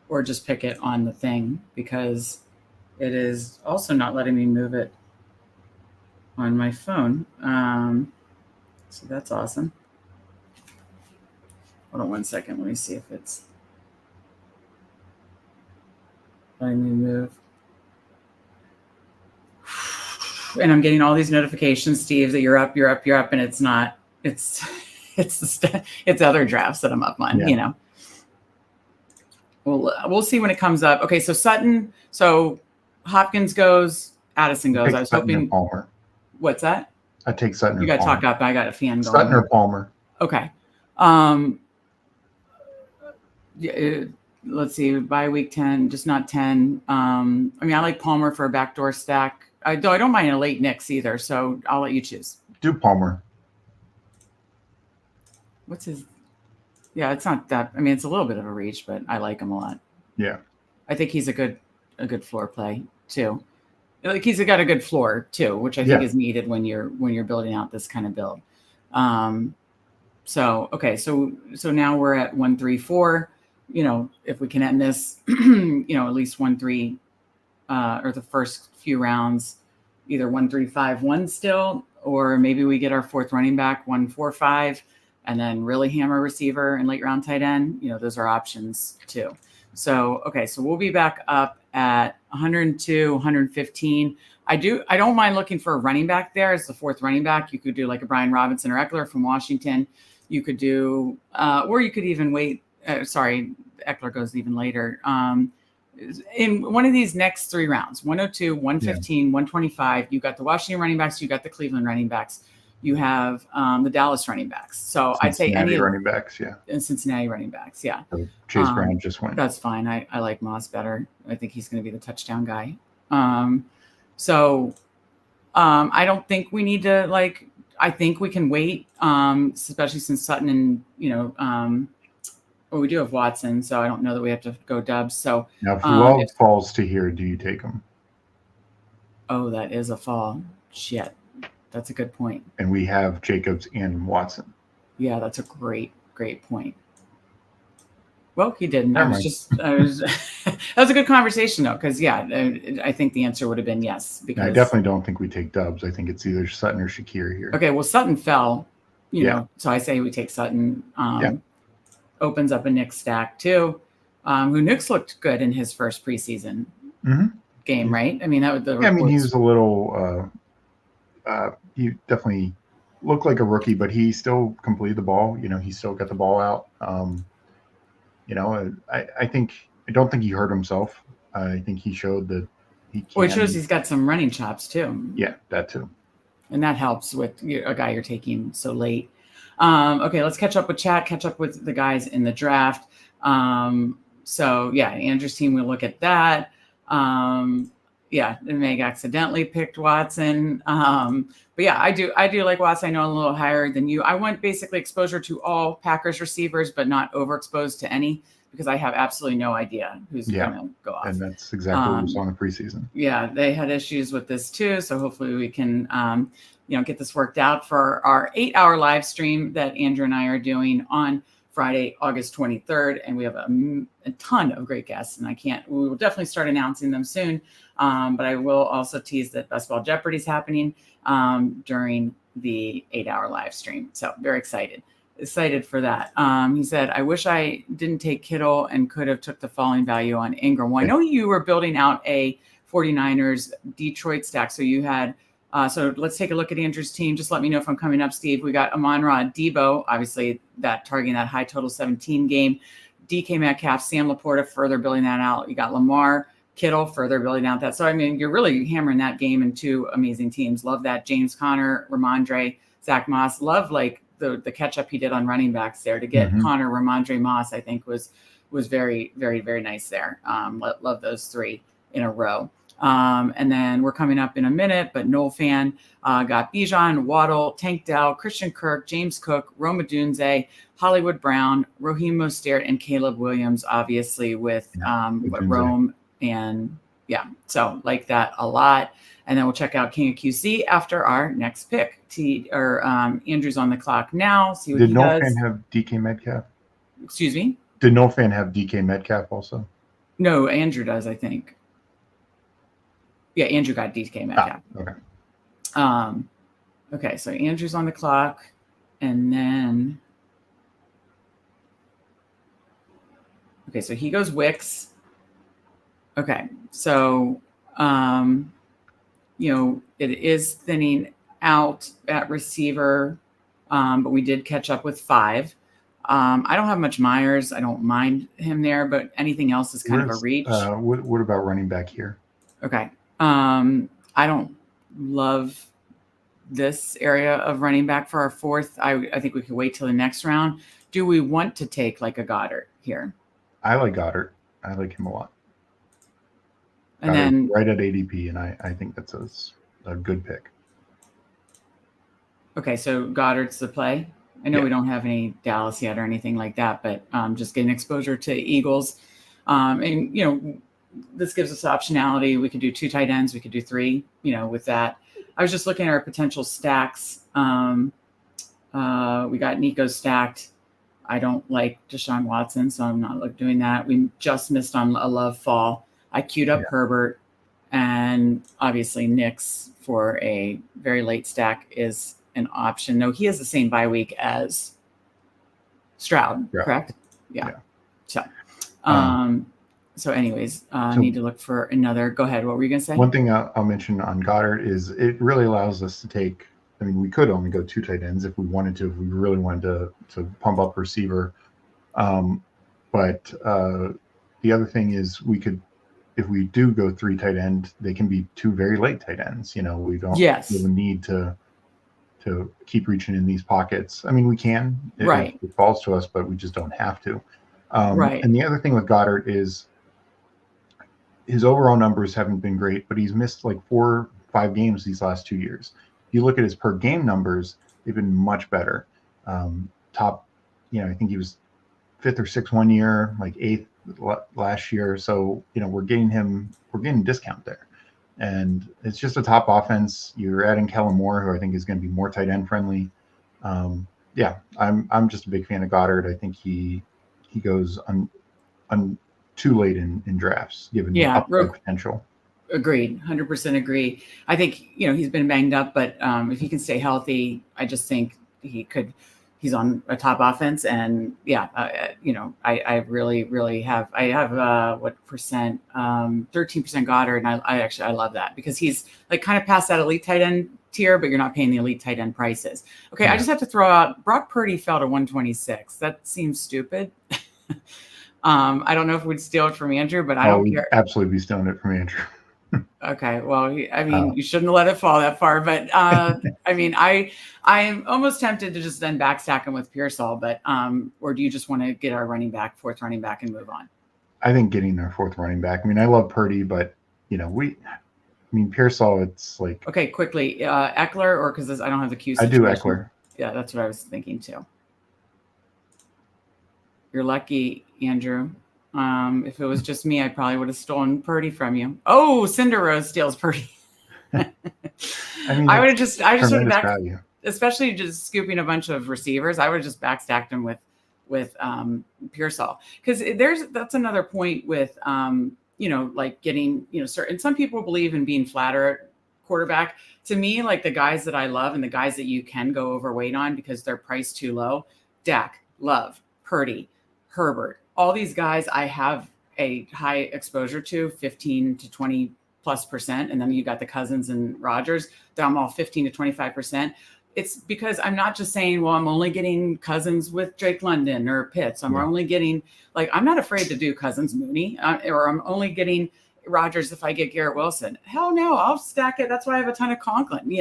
Or just pick it on the thing because it is also not letting me move it on my phone. So that's awesome. Hold on one second. Let me see if it's letting me move. And I'm getting all these notifications, Steve, that you're up, and it's not. It's other drafts that I'm up on, We'll see when it comes up. Okay, so Sutton. So Hopkins goes, Addison goes. I was hoping. Palmer. What's that? I take Sutton. You got talked up. I got a fan going. Sutton or Palmer. Okay. Let's see. By week 10, just not 10. I like Palmer for a backdoor stack. I don't mind a late Knicks either. So I'll let you choose. Do Palmer. What's his? Yeah, it's not that. It's a little bit of a reach, but I like him a lot. Yeah. I think he's a good floor play too. Like he's got a good floor too, which I think is needed when you're building out this kind of build. So okay, so now we're at 1-3-4. If we can end this, at least 1-3, or the first few rounds, either 1-3-5-1 still, or maybe we get our fourth running back 1-4-5, and then really hammer receiver and late round tight end. Those are options too. So okay, so we'll be back up at 102, 115. I don't mind looking for a running back there as the fourth running back. You could do like a Brian Robinson or Eckler from Washington. You could do, or you could even wait. Eckler goes even later. In one of these next three rounds, 102, 115, 125, you got the Washington running backs, you got the Cleveland running backs, you have the Dallas running backs. So I'd say any running backs, and Cincinnati running backs, yeah. So Chase Brown just went. That's fine. I like Moss better. I think he's going to be the touchdown guy. So I don't think we need to I think we can wait, especially since Sutton and well, we do have Watson, so I don't know that we have to go Dubs. So now, if Wells falls to here, do you take him? Oh, that is a fall. Shit, that's a good point. And we have Jacobs and Watson. Yeah, that's a great point. Well, he didn't. That was a good conversation though, because I think the answer would have been yes. Because I definitely don't think we take Dubs. I think it's either Sutton or Shakir here. Okay, well, Sutton fell. You know, so I say we take Sutton. Opens up a Knicks stack too. Who Knicks looked good in his first preseason game, right? I mean, that was the. Yeah, I mean, he was a little. He definitely looked like a rookie, but he still completed the ball. He still got the ball out. I don't think he hurt himself. I think he showed that he can. Well, it shows he's got some running chops too. Yeah, that too. And that helps with a guy you're taking so late. Okay, let's catch up with chat, catch up with the guys in the draft. Andrew's team, we'll look at that. Meg accidentally picked Watson. I do like Watson. I know I'm a little higher than you. I want basically exposure to all Packers receivers, but not overexposed to any, because I have absolutely no idea who's going to go off. And that's exactly what we saw in the preseason. Yeah, they had issues with this too. So hopefully we can, get this worked out for our 8-hour live stream that Andrew and I are doing on Friday, August 23rd. And we have a ton of great guests, and we will definitely start announcing them soon. But I will also tease that Best Ball Jeopardy is happening during the 8-hour live stream. So very excited for that. He said, I wish I didn't take Kittle and could have took the falling value on Ingram. Well, I know you were building out a 49ers Detroit stack. So you had, so let's take a look at Andrew's team. Just let me know if I'm coming up, Steve. We got Amon-Ra, Debo, obviously that targeting that high total 17 game. DK Metcalf, Sam Laporta, further building that out. You got Lamar, Kittle, further building out that. So, I mean, you're really hammering that game in two amazing teams. Love that. James Conner, Ramondre, Zach Moss. Love the catch up he did on running backs there to get Conner, Ramondre, Moss, I think was very, very, very nice there. Love those three in a row. And then we're coming up in a minute, but Noel Fan got Bijan, Waddle, Tank Dell, Christian Kirk, James Cook, Rome Odunze, Hollywood Brown, Raheem Mostert, and Caleb Williams, obviously with Rome. And so like that a lot. And then we'll check out King of QC after our next pick. Andrew's on the clock now. See what Did he Noel does. Fan have DK Metcalf? Excuse me? Did Noel Fan have DK Metcalf also? No, Andrew does, I think. Yeah, Andrew got DK Metcalf. Okay. Okay, so Andrew's on the clock. And then... Okay, so he goes Wicks. Okay, so... it is thinning out at receiver, but we did catch up with 5. I don't have much Myers. I don't mind him there, but anything else is kind of a reach. What about running back here? Okay. I don't love this area of running back for our fourth. I think we could wait till the next round. Do we want to take like a Goddard here? I like Goddard. I like him a lot. And then right at ADP, and I think that's a good pick. Okay, so Goddard's the play. I know we don't have any Dallas yet or anything like that, but just getting exposure to Eagles. And this gives us optionality. We could do 2 tight ends. We could do 3, with that. I was just looking at our potential stacks. We got Nico stacked. I don't like Deshaun Watson, so I'm not doing that. We just missed on a love fall. I queued up Herbert, and obviously Knicks for a very late stack is an option. No, he has the same bye week as Stroud, correct? Yeah. So anyways, need to look for another. Go ahead. What were you going to say? One thing I'll mention on Goddard is it really allows us to take. I mean, we could only go 2 tight ends if we wanted to, if we really wanted to pump up receiver. But the other thing is we could, if we do go 3 tight end, they can be 2 very late tight ends. We don't really need to keep reaching in these pockets. I mean, we can, it falls to us, but we just don't have to. And the other thing with Goddard is his overall numbers haven't been great, but he's missed like 4 or 5 games these last 2 years. If you look at his per game numbers, they've been much better. Top, I think he was 5th or 6th one year, like 8th last year. So, we're getting a discount there. And it's just a top offense. You're adding Kellen Moore, who I think is going to be more tight end friendly. I'm just a big fan of Goddard. I think he goes too late in drafts, given the upside potential. Agreed. 100% agree. I think, he's been banged up, but if he can stay healthy, I just think he's on a top offense. And I really, really have, what percent, 13% Goddard. And I love that because he's like kind of past that elite tight end tier, but you're not paying the elite tight end prices. Okay. Yeah. I just have to throw out Brock Purdy fell to 126. That seems stupid. I don't know if we'd steal it from Andrew, but I don't care. Absolutely be stealing it from Andrew. Okay. Well, you shouldn't have let it fall that far, but I'm almost tempted to just then backstack him with Pearsall, but or do you just want to get our fourth running back and move on? I think getting our 4th running back. I mean, I love Purdy, but Pearsall, it's like. Okay, quickly, Eckler, or because I don't have the Q. I do Eckler. Yeah, that's what I was thinking too. You're lucky, Andrew. If it was just me, I probably would have stolen Purdy from you. Oh, Cinder Rose steals Purdy. I would have just would have especially just scooping a bunch of receivers. I would have just backstacked him with Pearsall, because that's another point with like getting certain. Some people believe in being flatter at quarterback. To me, like the guys that I love and the guys that you can go overweight on because they're priced too low: Dak, Love, Purdy, Herbert. All these guys I have a high exposure to, 15 to 20+%. And then you got the Cousins and Rodgers. I'm all 15 to 25%. It's because I'm not just saying, well, I'm only getting Cousins with Drake London or Pitts. I'm only getting, I'm not afraid to do Cousins Mooney, or I'm only getting Rodgers if I get Garrett Wilson. Hell no, I'll stack it. That's why I have a ton of Conklin,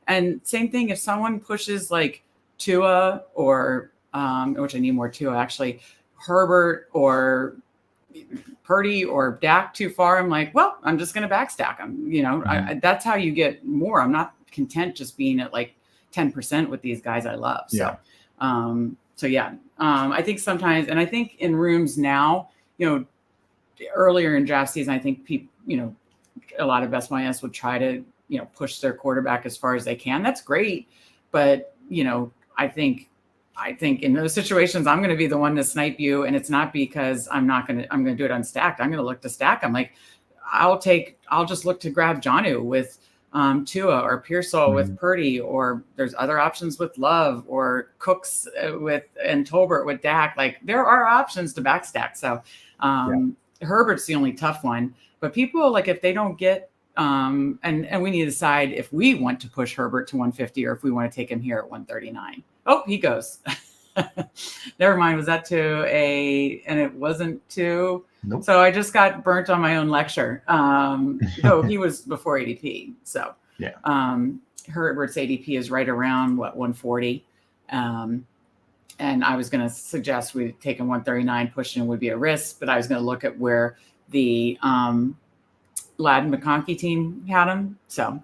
And same thing, if someone pushes like Tua or, which I need more Tua actually, Herbert or Purdy or Dak too far, I'm like, well, I'm just going to backstack them. That's how you get more. I'm not content just being at like 10% with these guys I love. So, I think sometimes, and I think in rooms now, earlier in draft season, I think people, a lot of Best YS would try to, push their quarterback as far as they can. That's great. But, I think in those situations, I'm going to be the one to snipe you. And it's not because I'm going to do it unstacked. I'm going to look to stack. I'm like, I'll just look to grab Jonnu with Tua or Pearsall with Purdy, or there's other options with Love or Cooks and Tolbert with Dak. Like there are options to backstack. So Herbert's the only tough one, but people like, if they don't get, and we need to decide if we want to push Herbert to 150 or if we want to take him here at 139. Oh, he goes. Never mind. Was that and it wasn't to, nope. So I just got burnt on my own lecture. No, he was before ADP. So Herbert's ADP is right around 140. And I was going to suggest we take him 139, pushing would be a risk, but I was going to look at where the Ladd McConkey team had him. So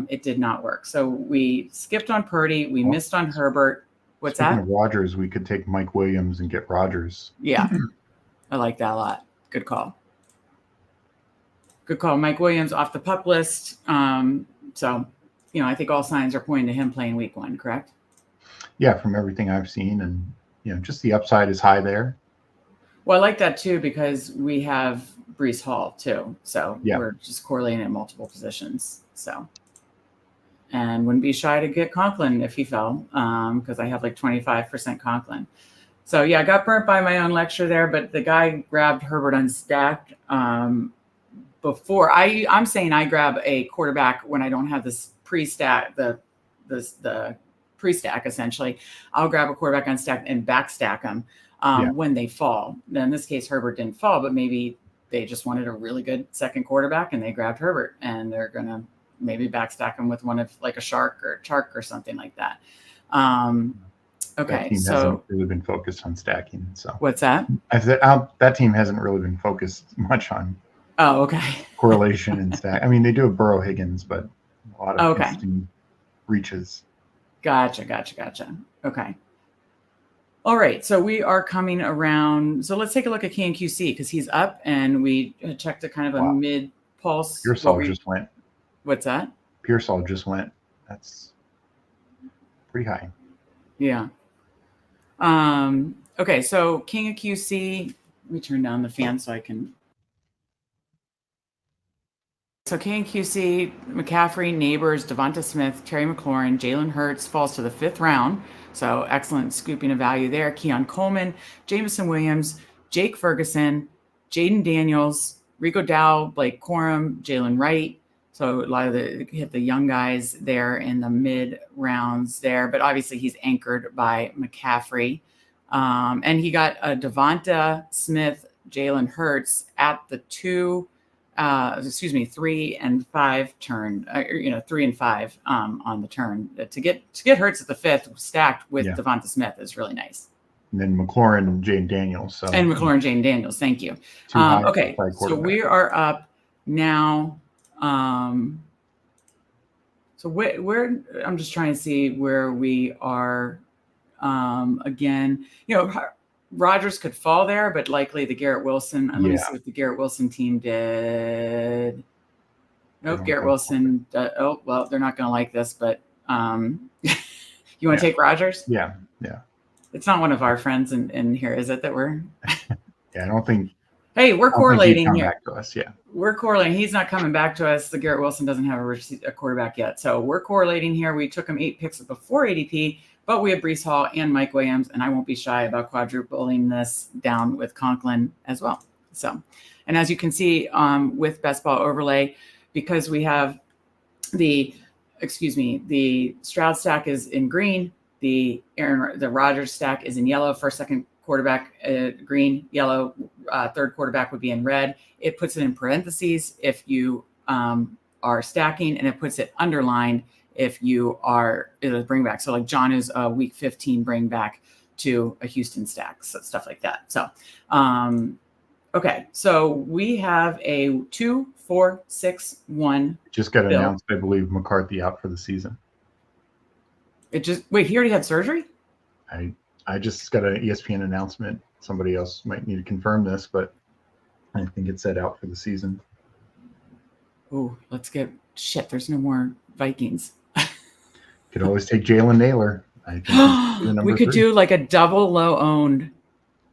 it did not work. So we skipped on Purdy. We missed on Herbert. What's Speaking that? Of Rodgers, we could take Mike Williams and get Rodgers. Yeah. I like that a lot. Good call. Good call. Mike Williams off the PUP list. So, I think all signs are pointing to him playing week 1, correct? Yeah, from everything I've seen, and just the upside is high there. Well, I like that too because we have Brees Hall too. So Yeah. we're just correlating at multiple positions. So, and wouldn't be shy to get Conklin if he fell because I have like 25% Conklin. So yeah, I got burnt by my own lecture there, but the guy grabbed Herbert unstacked before. I'm saying I grab a quarterback when I don't have this pre-stack, the pre-stack essentially. I'll grab a quarterback unstacked and backstack them when they fall. Now, in this case, Herbert didn't fall, but maybe they just wanted a really good second quarterback and they grabbed Herbert, and they're gonna maybe backstack him with one of like a Shark or Chark or something like that. Okay, that team hasn't really been focused on stacking. So what's that? I said that team hasn't really been focused much on correlation and stack. I mean, they do have Burrow Higgins, but a lot of interesting reaches. Gotcha. Okay. All right, so we are coming around. So let's take a look at KNQC because he's up, and we checked a kind of a mid pulse. Pearsall just went. What's that? Pearsall just went. That's pretty high. Yeah. Okay, so King of QC. Let me turn down the fan so I can. So KNQC, McCaffrey, Neighbors, Devonta Smith, Terry McLaurin, Jalen Hurts falls to the 5th round. So excellent scooping of value there. Keon Coleman, Jameson Williams, Jake Ferguson, Jaden Daniels, Rico Dow, Blake Corum, Jalen Wright. So a lot of hit the young guys there in the mid rounds there, but obviously he's anchored by McCaffrey. And he got a Devonta Smith, Jalen Hurts at the 3 and 5 turn, 3 and 5 on the turn to get Hurts at the 5th stacked with Devonta Smith is really nice. And then McLaurin and Jaden Daniels. Thank you. Okay, so we are up now. So where I'm just trying to see where we are. Again, Rodgers could fall there, but likely the Garrett Wilson. Let me see what the Garrett Wilson team did. Nope, Garrett Wilson. They're not going to like this, but you want to take Rodgers? Yeah. It's not one of our friends in here, is it? That we're. Yeah, I don't think. Hey, we're correlating here. Back to us, yeah. We're correlating. He's not coming back to us. The Garrett Wilson doesn't have a quarterback yet, so we're correlating here. We took him 8 picks before ADP. But we have Brees Hall and Mike Williams, and I won't be shy about quadrupling this down with Conklin as well. So, and as you can see with Best Ball Overlay, because we have the Stroud stack is in green, the Rodgers stack is in yellow, first, second quarterback green, yellow, third quarterback would be in red. It puts it in parentheses if you are stacking, and it puts it underlined if you are a bring back. So like John is a week 15 bring back to a Houston stack, so stuff like that. So, okay. So we have a 2, 4, 6, 1. Just got announced, I believe, McCarthy out for the season. He already had surgery? I just got an ESPN announcement. Somebody else might need to confirm this, but I think it said out for the season. Oh, there's no more Vikings. Could always take Jalen Naylor. We could do like a double low owned.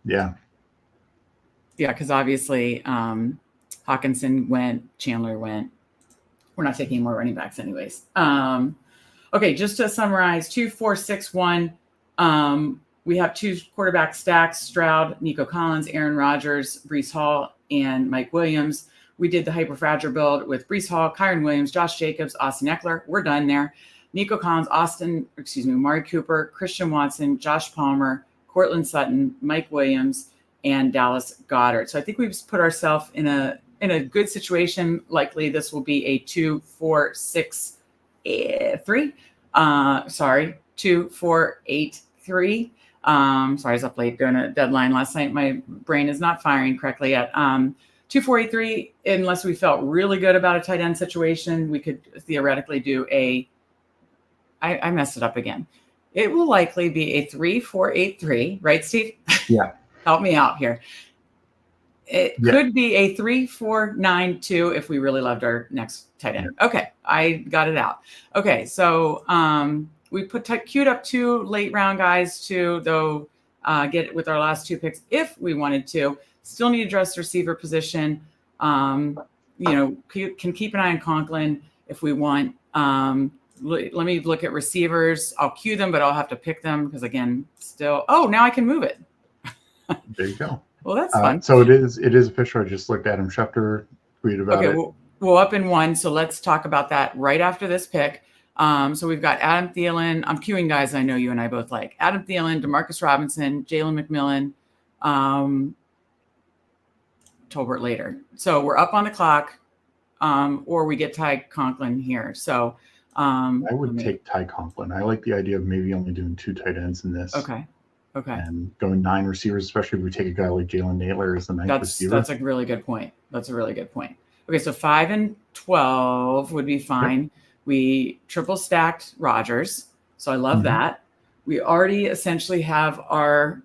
Yeah. Yeah, because obviously Hawkinson went, Chandler went. We're not taking more running backs anyways. Okay, just to summarize, 2, 4, 6, 1. We have 2 quarterback stacks, Stroud, Nico Collins, Aaron Rodgers, Brees Hall, and Mike Williams. We did the hyperfragile build with Brees Hall, Kyron Williams, Josh Jacobs, Austin Eckler. We're done there. Nico Collins, Amari Cooper, Christian Watson, Josh Palmer, Cortland Sutton, Mike Williams, and Dallas Goedert. So I think we've put ourselves in a good situation. Likely this will be a 2, 4, 6, 3. 2, 4, 8, 3. Sorry, I was up late doing a deadline last night. My brain is not firing correctly yet. 2, 4, 8, 3. Unless we felt really good about a tight end situation, we could theoretically do I messed it up again. It will likely be a 3, 4, 8, 3, right, Steve? Yeah. Help me out here. It could be a 3-4-9-2 if we really loved our next tight end. Okay, I got it out. Okay, so we queued up 2 late round guys to though get it with our last 2 picks if we wanted to. Still need to address the receiver position. Can keep an eye on Conklin if we want. Let me look at receivers. I'll cue them, but I'll have to pick them because again, still. Oh, now I can move it. There you go. Well, that's fun. So it is official. I just looked at him. Schefter tweeted about it. Okay, we're up in 1, so let's talk about that right after this pick. So we've got Adam Thielen. I'm queuing guys I know you and I both like. Adam Thielen, Demarcus Robinson, Jalen McMillan, Tolbert later. So we're up on the clock, or we get Ty Conklin here. So I would take Ty Conklin. I like the idea of maybe only doing 2 tight ends in this. Okay. And going 9 receivers, especially if we take a guy like Jalen Naylor as the 9th receiver. That's a really good point. Okay, so 5 and 12 would be fine. Yep. We triple stacked Rodgers, so I love that. We already essentially have our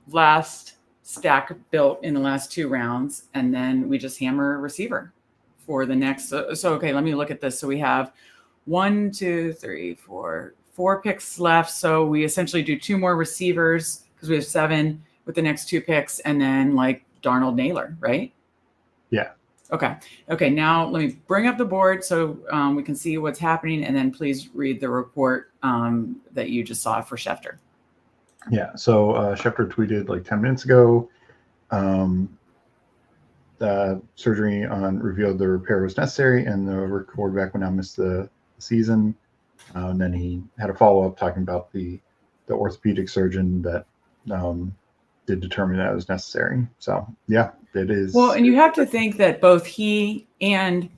last stack built in the last 2 rounds, and then we just hammer a receiver for the next. So okay, let me look at this. So we have 1, 2, 3, 4 picks left. So we essentially do 2 more receivers because we have 7 with the next 2 picks, and then like Darnold Naylor, right? Yeah. Okay. Now let me bring up the board so we can see what's happening, and then please read the report that you just saw for Schefter. Yeah. So Schefter tweeted like 10 minutes ago. The surgery revealed the repair was necessary, and the quarterback will now miss the season. And then he had a follow-up talking about the orthopedic surgeon that did determine that it was necessary. So, yeah, it is. Well, and you have to think that both he and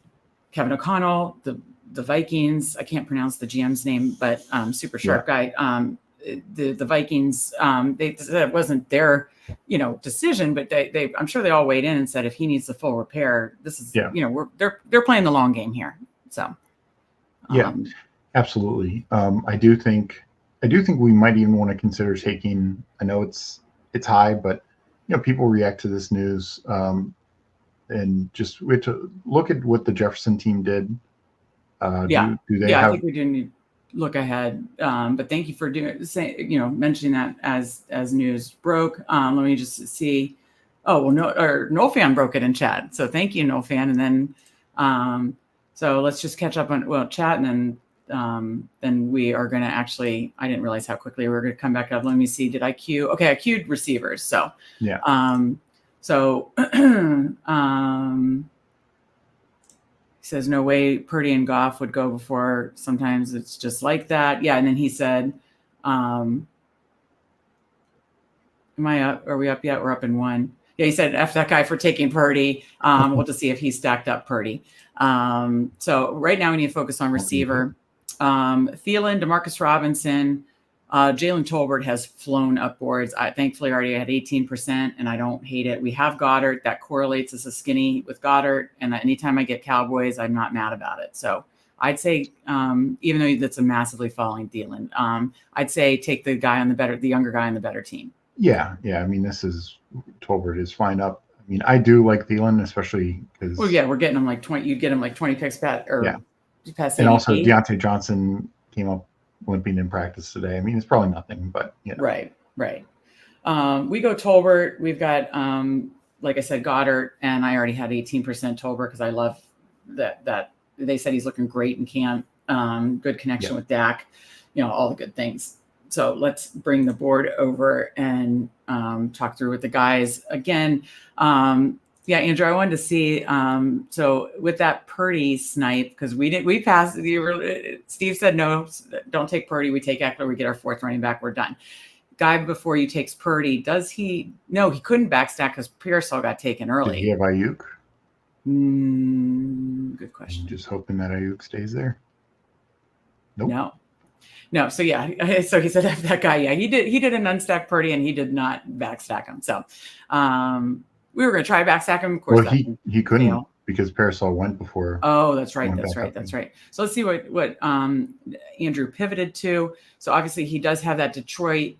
Kevin O'Connell, the Vikings, I can't pronounce the GM's name, but super sharp guy, the Vikings, they said it wasn't their, decision, but they I'm sure they all weighed in and said if he needs the full repair, this is, they're playing the long game here. So, yeah. Absolutely. I do think we might even want to consider taking. I know it's high, but people react to this news, and just we have to look at what the Jefferson team did. Do they have? I think we do need to look ahead. But thank you for mentioning that as news broke. Let me just see. Oh well, no fan broke it in chat. So thank you, no fan. And then so let's just catch up on chat, and then we are going to actually, I didn't realize how quickly we were going to come back up. Let me see. Did I queue? Okay. I queued receivers. So, yeah. He says, no way Purdy and Goff would go before. Sometimes it's just like that. Yeah. And then he said, am I up? Are we up yet? We're up in 1. Yeah. He said, F that guy for taking Purdy. We'll have to see if he stacked up Purdy. So right now we need to focus on receiver. Thielen, Demarcus Robinson, Jalen Tolbert has flown up boards. I thankfully already had 18%, and I don't hate it. We have Goddard that correlates as a skinny with Goddard, and anytime I get Cowboys, I'm not mad about it. So I'd say, even though that's a massively falling Thielen, I'd say take the younger guy on the better team. Yeah. I mean, Tolbert is flying up. I mean, I do like Thielen, especially because. Well, yeah, we're getting him like 20. You'd get him like 20 picks past. And also Deontay Johnson came up limping in practice today. I mean, it's probably nothing, but Right. We go Tolbert. We've got, like I said, Goddard, and I already had 18% Tolbert because I love that they said he's looking great in camp. Good connection with Dak, all the good things. So let's bring the board over and talk through with the guys again. Yeah, Andrew, I wanted to see. So with that Purdy snipe, because we passed. Steve said no, don't take Purdy. We take Eckler. We get our 4th running back. We're done. Guy before you takes Purdy. Does he? No, he couldn't backstack because Pearsall got taken early. Did he have Ayuk? Good question. I'm just hoping that Ayuk stays there. Nope. No. So yeah. So he said that guy. Yeah, he did an unstack Purdy, and he did not backstack him. So. We were going to try backstack him. Of course, he couldn't because Parasol went before. Oh, that's right. That's right. So let's see what Andrew pivoted to. So obviously he does have that Detroit,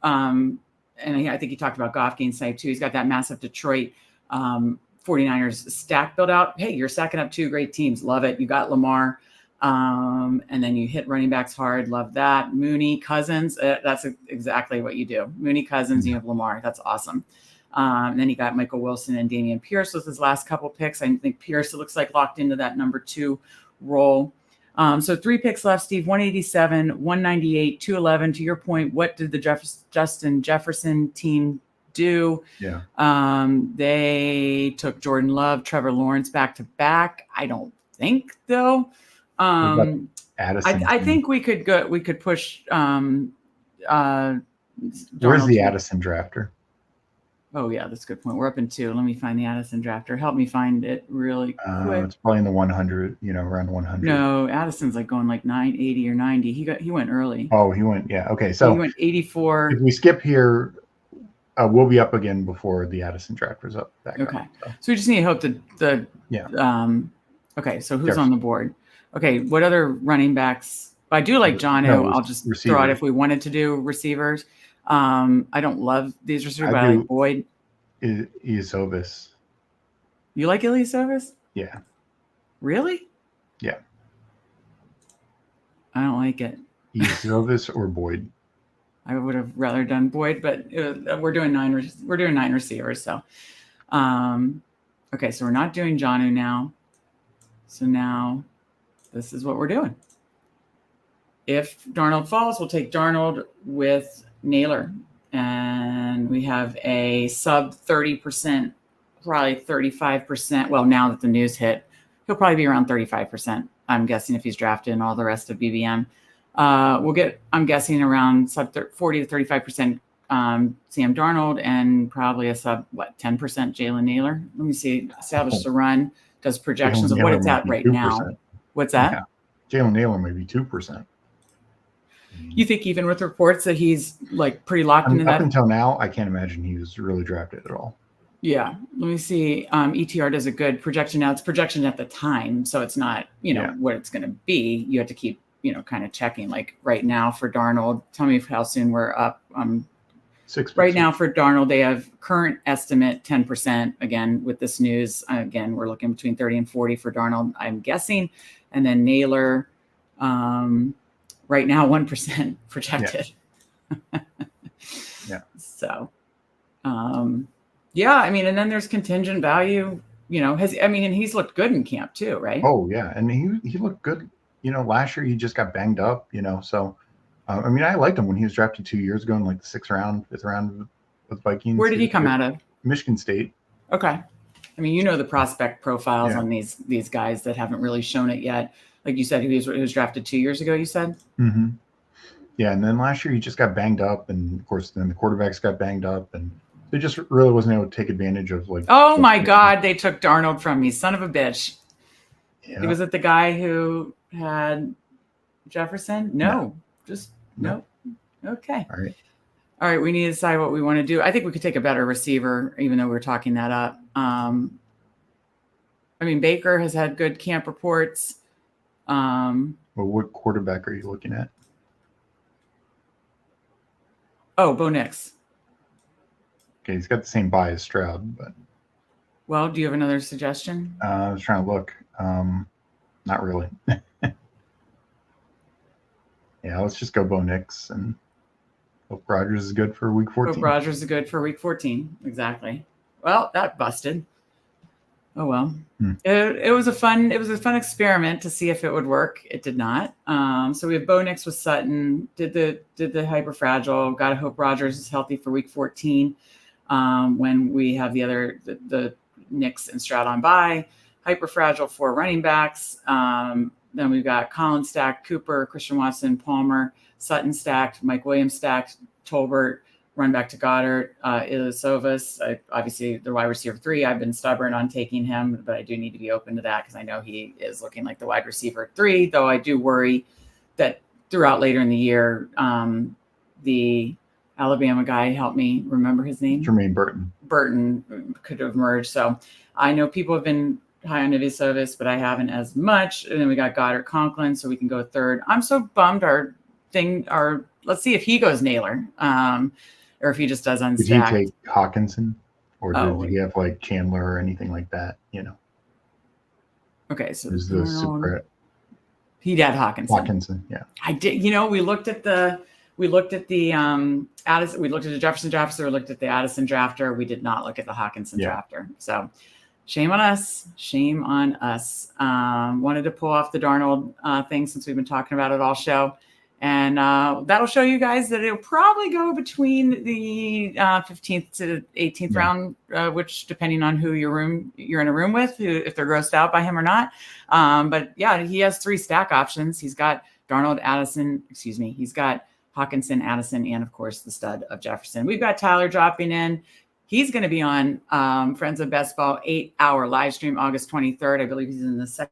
and I think he talked about Goff gain snipe too. He's got that massive Detroit 49ers stack build out. Hey, you're stacking up 2 great teams. Love it. You got Lamar. And then you hit running backs hard. Love that. Mooney, Cousins. That's exactly what you do. Mooney, Cousins, you have Lamar. That's awesome. And then you got Michael Wilson and Dameon Pierce with his last couple picks. I think Pierce, it looks like, locked into that number 2 role. So 3 picks left, Steve. 187, 198, 211. To your point, what did the Justin Jefferson team do? Yeah. They took Jordan Love, Trevor Lawrence back to back. I don't think, though. Addison. I think we could push. Where's Darnold the Addison drafter? Oh yeah, that's a good point. We're up in 2. Let me find the Addison drafter. Help me find it really quick. It's probably in the 100. Around 100. No, Addison's like going like 980 or 90. He went early. Oh, he went. Yeah. Okay. So he went 84. If we skip here, we'll be up again before the Addison drafter's up. Okay. So we just need to hope that okay. So who's on the board? Okay. What other running backs? I do like Jonnu. I'll just throw out if we wanted to do receivers. I don't love these receivers, but I like Boyd. Iosivas. You like Iosivas? Yeah. Really? Yeah. I don't like it. Iosivas or Boyd. I would have rather done Boyd, but we're doing 9 receivers. So, okay, so we're not doing Jonnu now. So now this is what we're doing. If Darnold falls, we'll take Darnold with Naylor, and we have a sub 30%, probably 35%. Well, now that the news hit, he'll probably be around 35%. I'm guessing if he's drafted and all the rest of BBM. We'll get, I'm guessing, around sub 40 to 35% Sam Darnold, and probably a sub 10% Jalen Naylor. Let me see. Establish the run. Does projections of what it's at right 2%. Now. What's that? Yeah. Jalen Naylor maybe 2%. You think even with reports that he's like pretty locked into that? Up until now, I can't imagine he was really drafted at all. Yeah. Let me see. ETR does a good projection. Now it's projection at the time, so it's not, what it's going to be. You have to keep, kind of checking. Like right now for Darnold, tell me how soon we're up. 6%. Right now for Darnold, they have current estimate 10%. Again, with this news, we're looking between 30 and 40 for Darnold, I'm guessing. And then Naylor, right now, 1% projected. Yeah. So, and then there's contingent value, and he's looked good in camp too, right? Oh yeah. And he looked good. Last year he just got banged up, so, I liked him when he was drafted 2 years ago in like the 6th round, 5th round with Vikings. Where did he come out of? Michigan State. Okay. the prospect profiles on these guys that haven't really shown it yet. Like you said, he was drafted 2 years ago, you said? Mm-hmm. Yeah, and then last year he just got banged up, and of course then the quarterbacks got banged up, and they just really wasn't able to take advantage of like. Oh my God, they took Darnold from me, son of a bitch. Yeah. Was it the guy who had Jefferson? No. Okay. All right, we need to decide what we want to do. I think we could take a better receiver, even though we're talking that up. Baker has had good camp reports. Well, what quarterback are you looking at? Oh, Bo Nix. Okay, he's got the same buy as Stroud, but. Well, do you have another suggestion? I was trying to look. Not really. Yeah, let's just go Bo Nix and hope Rodgers is good for week 14. Hope Rodgers is good for week 14. Exactly. Well, that busted. Oh well. It was a fun experiment to see if it would work. It did not. So we have Bo Nix with Sutton. Did the hyper fragile. Gotta hope Rodgers is healthy for week 14. When we have the Nix and Stroud on bye. Hyper fragile for running backs. Then we've got Collins stacked, Cooper, Christian Watson, Palmer, Sutton stacked, Mike Williams stacked, Tolbert, run back to Goddard, Iosivas. Obviously, the wide receiver 3. I've been stubborn on taking him, but I do need to be open to that because I know he is looking like the wide receiver 3, though I do worry that throughout later in the year, the Alabama guy, help me remember his name? Jermaine Burton. Burton could have emerged. So I know people have been high on Iosivas, but I haven't as much. And then we got Goddard, Conklin, so we can go third. I'm so bummed let's see if he goes Naylor, or if he just does unstacked. Did he take Hawkinson or did he have like Chandler or anything like that? Okay, so Who's the super? He had Hawkinson. Yeah. I did. We looked at the Addison. We looked at the Jefferson drafter. We looked at the Addison drafter. We did not look at the Hawkinson drafter. So shame on us. Shame on us. Wanted to pull off the Darnold thing since we've been talking about it all show. And that'll show you guys that it'll probably go between the 15th to 18th round, which depending on who you're in a room with, if they're grossed out by him or not. But yeah, he has 3 stack options. He's got Darnold, Addison. He's got Hawkinson, Addison, and of course the stud of Jefferson. We've got Tyler dropping in. He's going to be on Friends of Best Ball 8-hour live stream August 23rd. I believe he's in the second.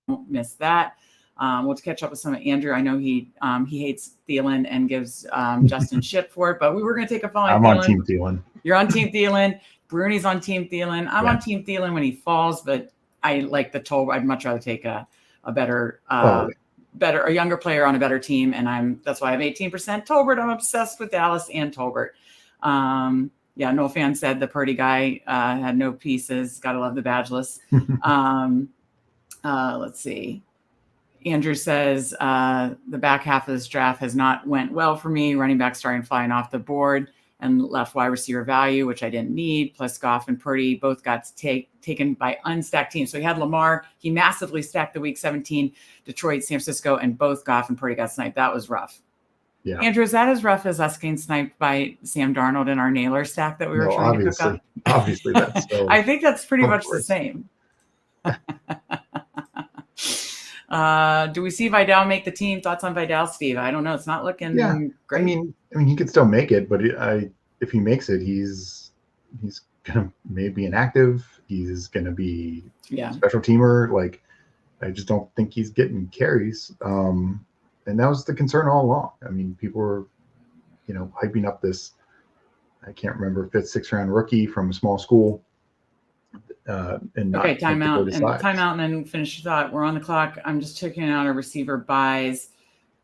Won't miss that. We'll catch up with some of Andrew. I know he hates Thielen and gives Justin shit for it, but we were going to take a phone. I'm on Team Thielen. You're on Team Thielen. Bruni's on Team Thielen. I'm on Team Thielen when he falls, but I like the Tolbert. I'd much rather take a better, a younger player on a better team, and that's why I have 18% Tolbert. I'm obsessed with Dallas and Tolbert. No fan said the Purdy guy had no pieces. Gotta love the badgeless. Let's see. Andrew says the back half of this draft has not went well for me. Running back starting flying off the board and left wide receiver value, which I didn't need. Plus Goff and Purdy both got taken by unstacked teams. So he had Lamar. He massively stacked the week 17 Detroit, San Francisco, and both Goff and Purdy got sniped. That was rough. Yeah. Andrew, is that as rough as us getting sniped by Sam Darnold in our nailer stack that we were trying to cook up? Obviously, that's so. I think that's pretty much the same. Do we see Vidal make the team? Thoughts on Vidal, Steve? I don't know. It's not looking great. I mean, he could still make it, but if he makes it, he's gonna maybe inactive. He's gonna be a special teamer. Like, I just don't think he's getting carries. And that was the concern all along. I mean, people were, hyping up this, I can't remember, 5th, 6th round rookie from a small school. Timeout and then finish your thought. We're on the clock. I'm just checking out our receiver buys.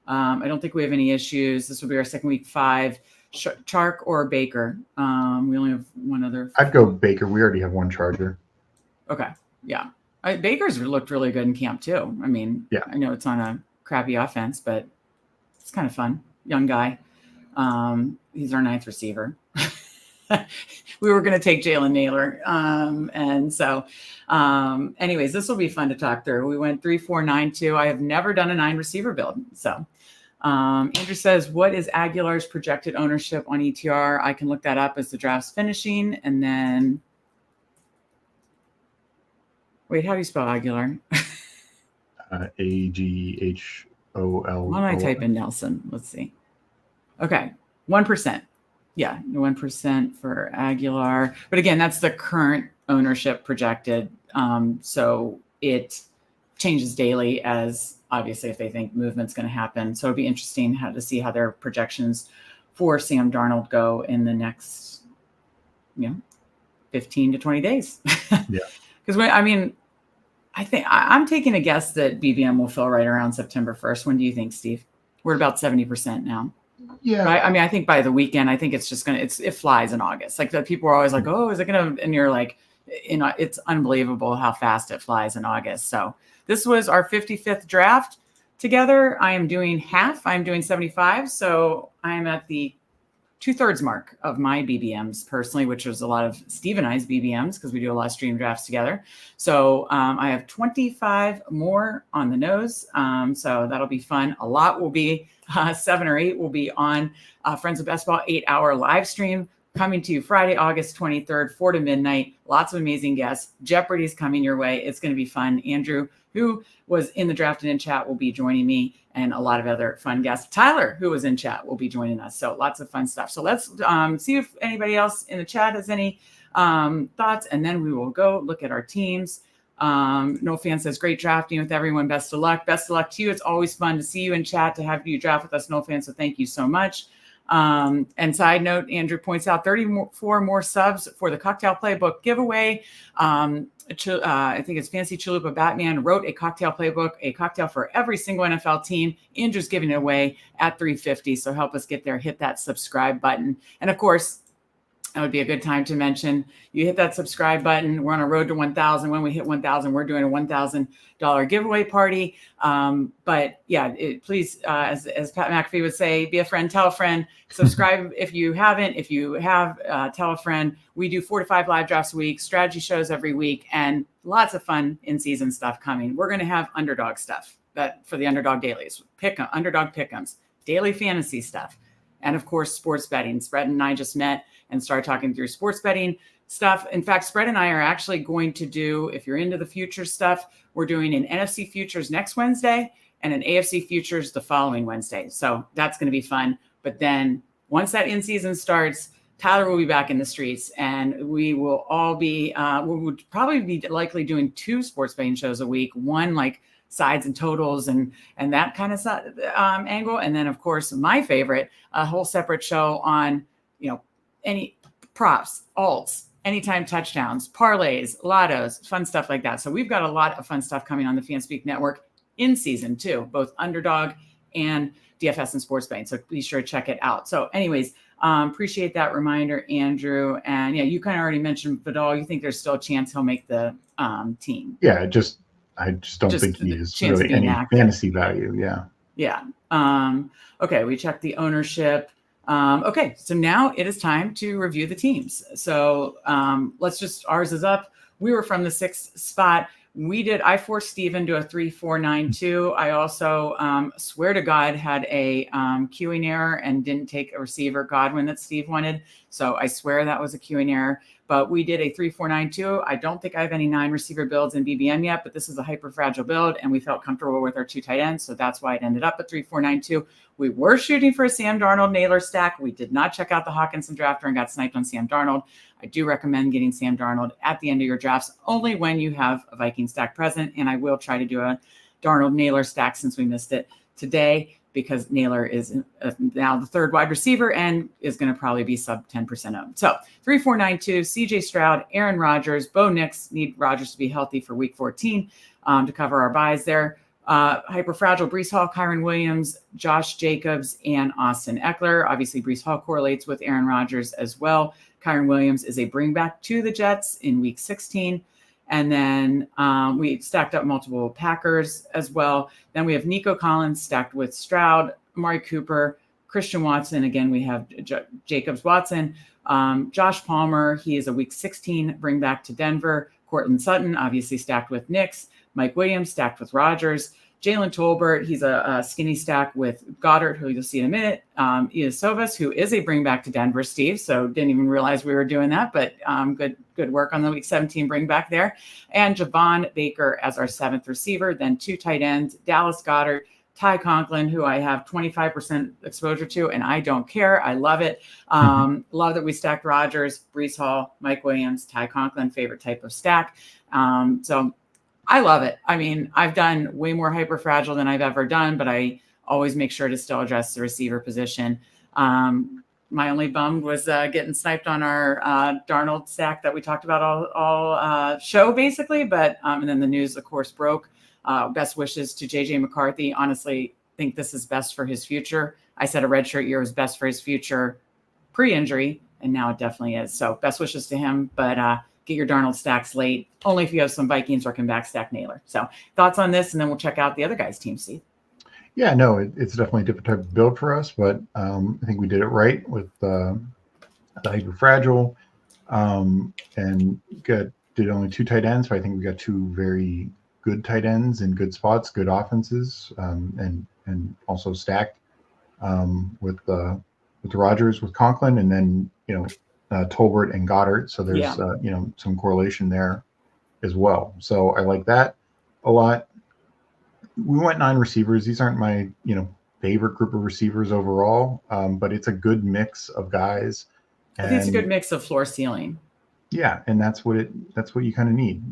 I don't think we have any issues. This will be our second week 5. Chark or Baker. We only have one other. I'd go Baker. We already have one Charger. Okay. Yeah. Baker's looked really good in camp too. I mean, I know it's on a crappy offense, but it's kind of fun. Young guy. He's our 9th receiver. We were going to take Jalen Naylor. Anyways, this will be fun to talk through. We went 3-4-9-2. I have never done a 9 receiver build. So Andrew says, what is Aguilar's projected ownership on ETR? I can look that up as the draft's finishing. And then, wait, how do you spell Aguilar? Aghol. Why don't I type in Nelson? Let's see. Okay. 1%. Yeah, 1% for Aguilar. But again, that's the current ownership projected. So it changes daily as obviously if they think movement's going to happen. So it'll be interesting to see how their projections for Sam Darnold go in the next, 15 to 20 days. Yeah. Because I think I'm taking a guess that BBM will fill right around September 1st. When do you think, Steve? We're at about 70% now. Yeah. I think by the weekend, I think it's just it flies in August. Like the people are always like, oh, is it going to, and you're like, it's unbelievable how fast it flies in August. So this was our 55th draft together. I am doing half. I'm doing 75. So I'm at the 2/3 mark of my BBMs personally, which was a lot of Steve and I's BBMs because we do a lot of stream drafts together. So I have 25 more on the nose. So that'll be fun. A lot will be 7 or 8 will be on Friends of Best Ball 8-hour live stream coming to you Friday, August 23rd, 4 to midnight. Lots of amazing guests. Jeopardy's coming your way. It's going to be fun. Andrew, who was in the draft and in chat, will be joining me, and a lot of other fun guests. Tyler, who was in chat, will be joining us. So lots of fun stuff. So let's see if anybody else in the chat has any thoughts, and then we will go look at our teams. No Fan says, great drafting with everyone. Best of luck. Best of luck to you. It's always fun to see you in chat, to have you draft with us, No Fan. So thank you so much. And side note, Andrew points out 34 more subs for the Cocktail Playbook giveaway. I think it's Fancy Chalupa Batman wrote a cocktail playbook, a cocktail for every single NFL team. Andrew's giving it away at 350. So help us get there. Hit that subscribe button. And of course, that would be a good time to mention. You hit that subscribe button. We're on a road to 1,000. When we hit 1,000, we're doing a $1,000 giveaway party. But yeah, please, as Pat McAfee would say, be a friend, tell a friend, subscribe if you haven't. If you have, tell a friend. We do 4 to 5 live drafts a week, strategy shows every week, and lots of fun in-season stuff coming. We're going to have underdog stuff for the underdog dailies, underdog pick'ems, daily fantasy stuff, and of course, sports betting. Spread and I just met and start talking through sports betting stuff. In fact, Spread and I are actually going to do, if you're into the future stuff, we're doing an NFC futures next Wednesday and an AFC futures the following Wednesday. So that's going to be fun. But then once that in-season starts, Tyler will be back in the streets, and we will all be, we would probably be likely doing 2 sports betting shows a week, one like sides and totals and that kind of angle. And then of course, my favorite, a whole separate show on, any props, alts, anytime touchdowns, parlays, lottos, fun stuff like that. So we've got a lot of fun stuff coming on the Fanspeak Network in season too, both underdog and DFS and sports betting. So be sure to check it out. So anyways, appreciate that reminder, Andrew. And yeah, you kind of already mentioned Vidal. You think there's still a chance he'll make the team? Yeah, I just don't think he is really any fantasy value. Yeah. Yeah. Okay. We checked the ownership. Okay, so now it is time to review the teams. So ours is up. We were from the 6th spot. I forced Steven to a 3-4-9-2. I also swear to God had a queuing error and didn't take a receiver Godwin that Steve wanted. So I swear that was a queuing error. But we did a 3-4-9-2. I don't think I have any 9 receiver builds in BBM yet, but this is a hyper fragile build, and we felt comfortable with our 2 tight ends. So that's why it ended up at 3-4-9-2. We were shooting for a Sam Darnold Naylor stack. We did not check out the Hawkinson drafter and got sniped on Sam Darnold. I do recommend getting Sam Darnold at the end of your drafts only when you have a Viking stack present. And I will try to do a Darnold Naylor stack since we missed it today, because Naylor is now the 3rd wide receiver and is going to probably be sub 10% owned. So 3-4-9-2, CJ Stroud, Aaron Rodgers, Bo Nix. Need Rodgers to be healthy for week 14 to cover our buys there. Hyper fragile, Breece Hall, Kyron Williams, Josh Jacobs, and Austin Eckler. Obviously, Breece Hall correlates with Aaron Rodgers as well. Kyron Williams is a bring back to the Jets in week 16. And then we stacked up multiple Packers as well. Then we have Nico Collins stacked with Stroud, Amari Cooper, Christian Watson. Again, we have Jacobs Watson, Josh Palmer. He is a week 16 bring back to Denver. Cortland Sutton, obviously stacked with Knicks. Mike Williams stacked with Rodgers. Jalen Tolbert, he's a skinny stack with Goddard, who you'll see in a minute. Iosovas, who is a bring back to Denver, Steve. So didn't even realize we were doing that, but good work on the week 17 bring back there. And Javon Baker as our 7th receiver. Then 2 tight ends, Dallas Goedert, Ty Conklin, who I have 25% exposure to, and I don't care. I love it. Love that we stacked Rodgers, Breece Hall, Mike Williams, Ty Conklin, favorite type of stack. So I love it. I mean, I've done way more hyper fragile than I've ever done, but I always make sure to still address the receiver position. My only bum was getting sniped on our Darnold stack that we talked about all show basically. But and then the news, of course, broke. Best wishes to JJ McCarthy. Honestly, think this is best for his future. I said a redshirt year was best for his future pre-injury, and now it definitely is. So best wishes to him. But get your Darnold stacks late, only if you have some Vikings or can backstack Naylor. So thoughts on this, and then we'll check out the other guys' team, Steve. Yeah, no, it's definitely a different type of build for us, but I think we did it right with the hyper fragile, and did only 2 tight ends. So I think we got 2 very good tight ends in good spots, good offenses, and also stacked with Rodgers, with Conklin, and then Tolbert and Goddard. So there's some correlation there as well. So I like that a lot. We went 9 receivers. These aren't my favorite group of receivers overall, but it's a good mix of guys. I think it's a good mix of floor ceiling. Yeah, and that's what you kind of need.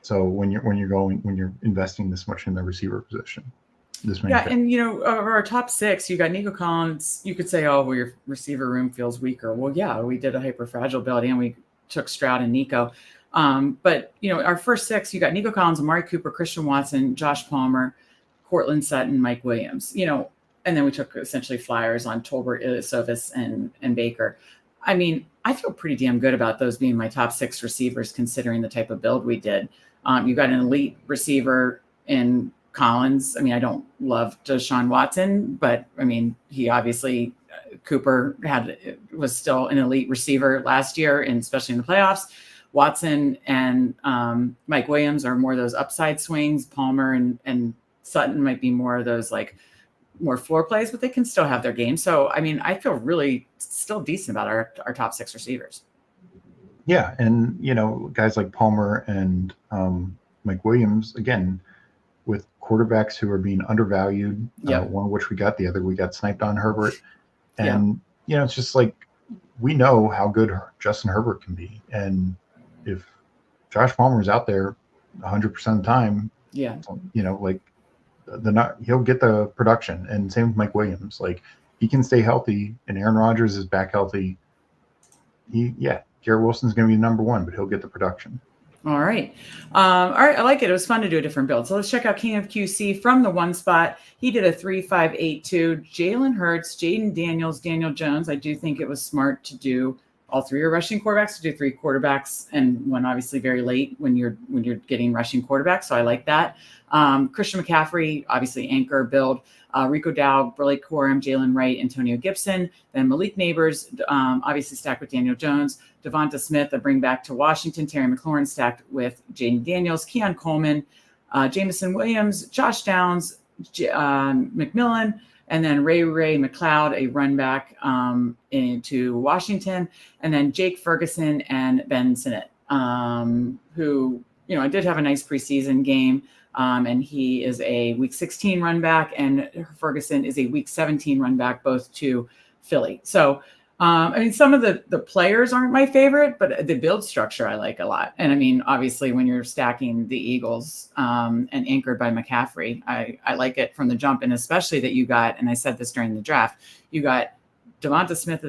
So when you're investing this much in the receiver position. And of our top 6, you got Nico Collins. You could say, oh, well, your receiver room feels weaker. Well, yeah, we did a hyper fragile build and we took Stroud and Nico. But our first 6, you got Nico Collins, Amari Cooper, Christian Watson, Josh Palmer, Cortland Sutton, Mike Williams. And then we took essentially flyers on Tolbert, Iosovas, and Baker. I mean, I feel pretty damn good about those being my top 6 receivers, considering the type of build we did. You got an elite receiver in Collins. I mean, I don't love Deshaun Watson, but I mean, he obviously Cooper was still an elite receiver last year, and especially in the playoffs. Watson and Mike Williams are more of those upside swings. Palmer and Sutton might be more of those like more floor plays, but they can still have their game. So, I mean, I feel really still decent about our top 6 receivers. Yeah. And, guys like Palmer and Mike Williams, again, with quarterbacks who are being undervalued, one of which we got, the other we got sniped on, Herbert. And, it's just like we know how good Justin Herbert can be. And if Josh Palmer is out there 100% of the time, he'll get the production. And same with Mike Williams. Like, he can stay healthy, and Aaron Rodgers is back healthy. Garrett Wilson's going to be number 1, but he'll get the production. All right. I like it. It was fun to do a different build. So let's check out King of QC from the 1 spot. He did a 3-5-8-2. Jalen Hurts, Jaden Daniels, Daniel Jones. I do think it was smart to do all 3 are rushing quarterbacks, to do 3 quarterbacks, and one obviously very late when you're getting rushing quarterbacks. So I like that. Christian McCaffrey, obviously anchor build. Rico Dowd, Blake Corum, Jalen Wright, Antonio Gibson. Then Malik Neighbors, obviously stacked with Daniel Jones. Devonta Smith, a bring back to Washington. Terry McLaurin stacked with Jaden Daniels. Keon Coleman, Jamison Williams, Josh Downs, McMillan, and then Ray McLeod, a run back into Washington. And then Jake Ferguson and Ben Sinnott, who, I did have a nice preseason game. And he is a week 16 run back, and Ferguson is a week 17 run back, both to Philly. So, I mean, some of the players aren't my favorite, but the build structure I like a lot. And I mean, obviously, when you're stacking the Eagles and anchored by McCaffrey, I like it from the jump. And especially that you got, and I said this during the draft, you got Devonta Smith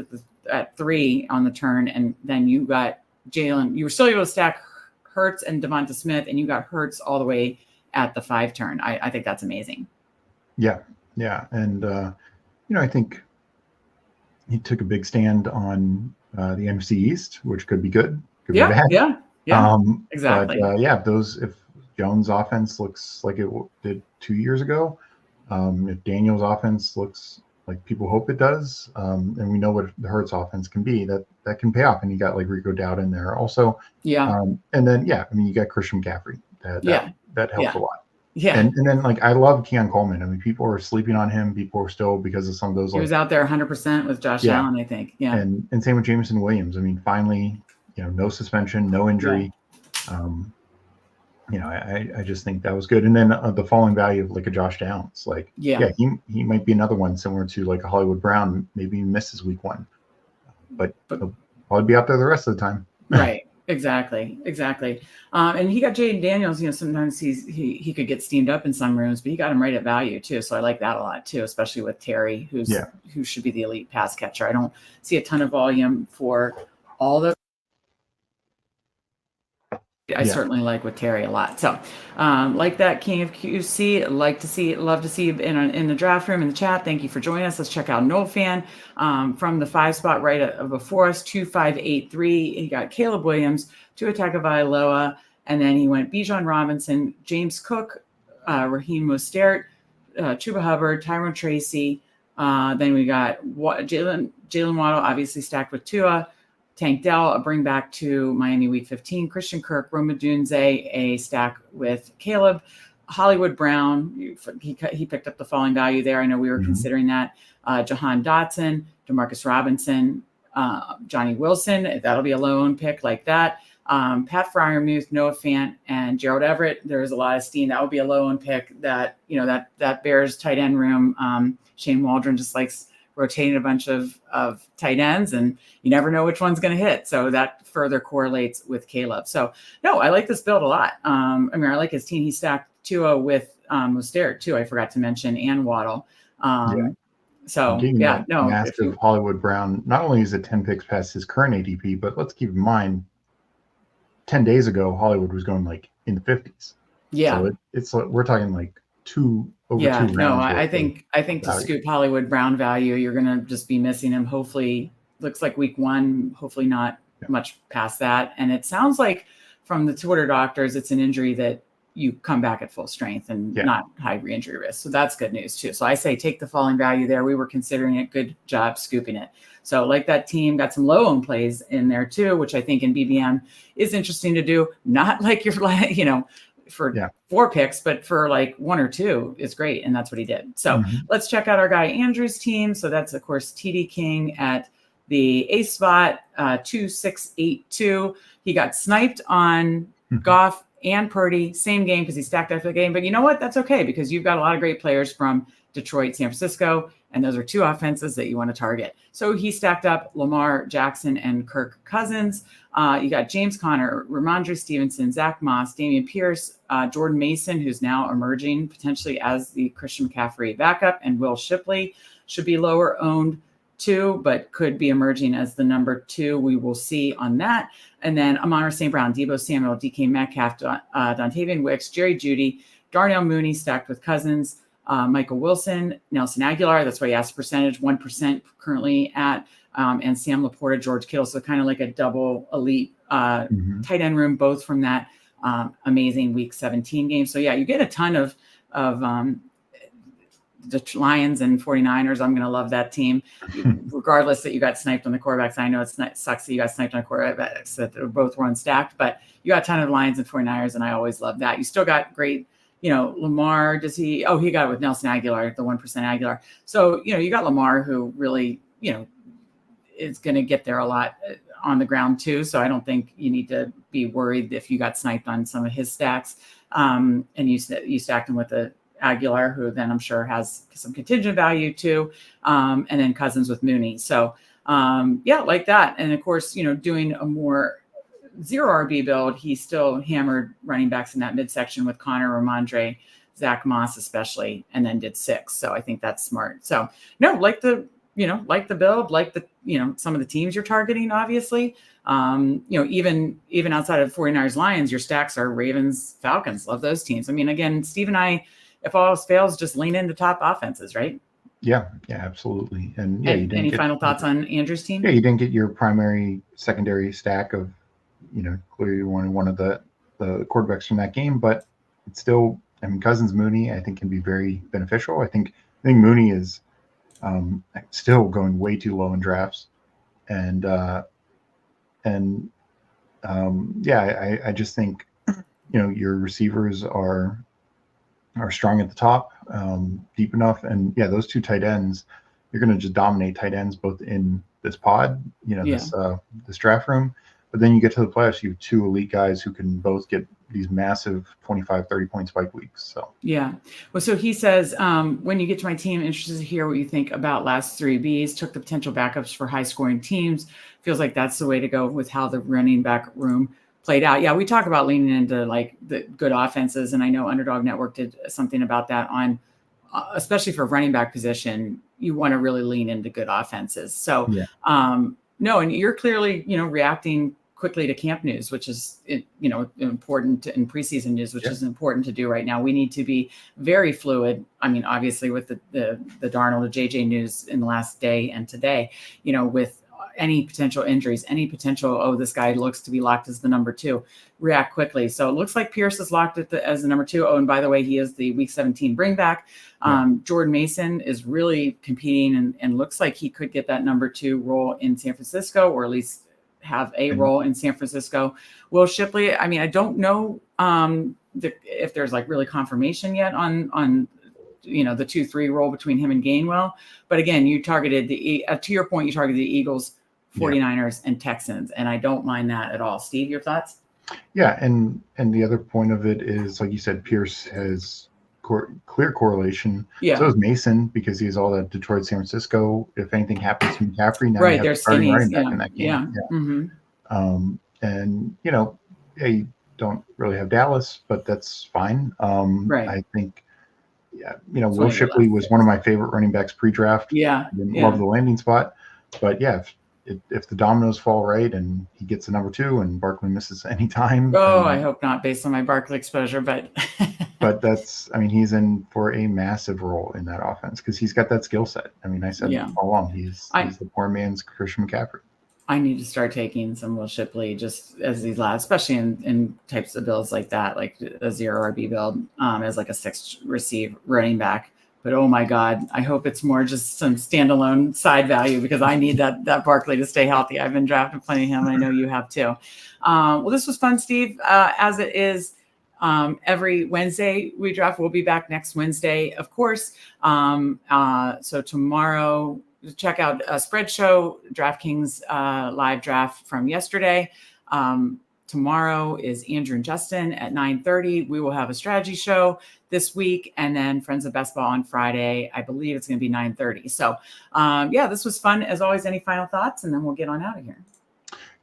at 3 on the turn, and then you got Jalen. You were still able to stack Hurts and Devonta Smith, and you got Hurts all the way at the 5 turn. I think that's amazing. Yeah. And, I think he took a big stand on the NFC East, which could be good, could be bad. Yeah, exactly. But if Jones' offense looks like it did 2 years ago, if Daniel's offense looks like people hope it does, and we know what the Hurts offense can be, that can pay off. And you got like Rico Dowd in there also. And then, I mean, you got Christian McCaffrey. That helps a lot. Yeah. And then, like, I love Keon Coleman. I mean, people are sleeping on him. People are still, because of some of those. He was out there 100% with Josh Allen, I think. Yeah. And same with Jamison Williams. I mean, finally, no suspension, no injury. I just think that was good. And then the falling value of like a Josh Downs. Like, he might be another one similar to like a Hollywood Brown. Maybe he misses week 1. But he'll probably be out there the rest of the time. Right. Exactly. And he got Jaden Daniels. Sometimes he could get steamed up in some rooms, but he got him right at value too. So I like that a lot too, especially with Terry, who should be the elite pass catcher. I don't see a ton of volume for all the. I certainly like with Terry a lot. So like that, King of QC, love to see you in the draft room in the chat. Thank you for joining us. Let's check out Noel Fan from the 5 spot right before us, 2-5-8-3. He got Caleb Williams, Tua Tagovailoa, and then he went Bijan Robinson, James Cook, Raheem Mostert, Chuba Hubbard, Tyrone Tracy. Then we got Jalen Waddle, obviously stacked with Tua. Tank Dell, a bring back to Miami week 15. Christian Kirk, Roma Dunze, a stack with Caleb. Hollywood Brown, he picked up the falling value there. I know we were considering that. Jahan Dotson, Demarcus Robinson, Johnny Wilson. That'll be a low-owned pick like that. Pat Freiermuth, Noah Fant, and Gerald Everett. There's a lot of steam. That would be a low-owned pick that, that Bears tight end room. Shane Waldron just likes rotating a bunch of tight ends, and you never know which one's going to hit. So that further correlates with Caleb. So no, I like this build a lot. I mean, I like his team. He stacked Tua with Mostert too. I forgot to mention, and Waddle. So massive Hollywood Brown. Not only is it 10 picks past his current ADP, but let's keep in mind, 10 days ago, Hollywood was going like in the 50s. Yeah. So it's like, we're talking like two rounds. I think to scoop Hollywood Brown value, you're going to just be missing him. Hopefully looks like week 1, hopefully not much past that. And it sounds like from the Twitter doctors, it's an injury that you come back at full strength and not high re-injury risk. So that's good news too. So I say take the falling value there. We were considering it. Good job scooping it. So like that team got some low owned plays in there too, which I think in BBM is interesting to do. Not like you're, for 4 picks, but for like 1 or 2 is great. And that's what he did. So let's check out our guy Andrew's team. So that's of course TD King at the A spot, 2682. He got sniped on Goff and Purdy, same game because he stacked after the game. But you know what? That's okay because you've got a lot of great players from Detroit, San Francisco, and those are 2 offenses that you want to target. So he stacked up Lamar Jackson and Kirk Cousins. You got James Conner, Ramondre Stevenson, Zach Moss, Dameon Pierce, Jordan Mason, who's now emerging potentially as the Christian McCaffrey backup, and Will Shipley should be lower owned too, but could be emerging as the number 2. We will see on that. And then Amon-Ra St. Brown, Deebo Samuel, DK Metcalf, Dontavian Wicks, Jerry Jeudy, Darnell Mooney stacked with Cousins, Michael Wilson, Nelson Aguilar. That's why he asked percentage, 1% currently at, and Sam Laporta, George Kittle. So kind of like a double elite tight end room, both from that amazing week 17 game. So yeah, you get a ton of the Lions and 49ers. I'm going to love that team, regardless that you got sniped on the quarterbacks. I know it sucks that you got sniped on quarterbacks that both were unstacked, but you got a ton of Lions and 49ers, and I always love that. You still got great, Lamar, he got it with Nelson Aguilar, the 1% Aguilar. So, you got Lamar who really, is going to get there a lot on the ground too. So I don't think you need to be worried if you got sniped on some of his stacks. And you stacked him with the Aguilar, who then I'm sure has some contingent value too. And then Cousins with Mooney. So like that. And of course, doing a more 0 RB build, he still hammered running backs in that midsection with Connor, Ramondre, Zach Moss especially, and then did 6. So I think that's smart. So no, like the build, like the, some of the teams you're targeting, obviously. Even outside of 49ers Lions, your stacks are Ravens, Falcons. Love those teams. I mean, again, Steve and I, if all else fails, just lean into top offenses, right? Yeah, absolutely. And you didn't any final thoughts on Andrew's team? Yeah, you didn't get your primary, secondary stack of, clearly you wanted one of the quarterbacks from that game, but it's still, Cousins, Mooney, I think can be very beneficial. I think Mooney is still going way too low in drafts, and I just think your receivers are strong at the top, deep enough, and those 2 tight ends, you're going to just dominate tight ends both in this pod, this draft room, but then you get to the playoffs, you have 2 elite guys who can both get these massive 25-30 point spike weeks. So so he says, when you get to my team, interested to hear what you think about last 3 Bs, took the potential backups for high scoring teams. Feels like that's the way to go with how the running back room played out. Yeah, we talk about leaning into like the good offenses, and I know Underdog Network did something about that on, especially for running back position, you want to really lean into good offenses. So, no, and you're clearly, reacting quickly to camp news, which is, important in preseason news, which is important to do right now. We need to be very fluid. I mean, obviously with the Darnold, the JJ news in the last day and today, with any potential injuries, any potential, this guy looks to be locked as the number 2, react quickly. So it looks like Pierce is locked as the number 2. Oh, and by the way, he is the week 17 bring back. Jordan Mason is really competing and looks like he could get that number 2 role in San Francisco, or at least have a role in San Francisco. Will Shipley, I mean, I don't know if there's like really confirmation yet on the 2-3 role between him and Gainwell. But again, you targeted to your point, you targeted the Eagles, 49ers, and Texans, and I don't mind that at all. Steve, your thoughts? Yeah, and the other point of it is, like you said, Pierce has clear correlation. Yeah. So is Mason, because he has all that Detroit, San Francisco. If anything happens to McCaffrey, now right, you they're skinnies. In that game. And you don't really have Dallas, but that's fine. Right. I think. Will Shipley was one of my favorite running backs pre-draft. Yeah. I didn't love the landing spot, but if the dominoes fall right and he gets the number 2 and Barkley misses any time. I hope not based on my Barkley exposure, but but I mean, he's in for a massive role in that offense because he's got that skill set. I mean, I said all along, he's the poor man's Christian McCaffrey. I need to start taking some Will Shipley just as these lads, especially in types of builds like that, like a 0 RB build, as like a 6 receive running back. But oh my God, I hope it's more just some standalone side value because I need that Barkley to stay healthy. I've been drafting plenty of him. I know you have too. Well, this was fun, Steve. As it is every Wednesday we draft. We'll be back next Wednesday, of course. So tomorrow, check out Spread Show, DraftKings live draft from yesterday. Tomorrow is Andrew and Justin at 9:30. We will have a strategy show this week, and then Friends of Best Ball on Friday. I believe it's going to be 9:30. So, yeah, this was fun as always. Any final thoughts, and then we'll get on out of here.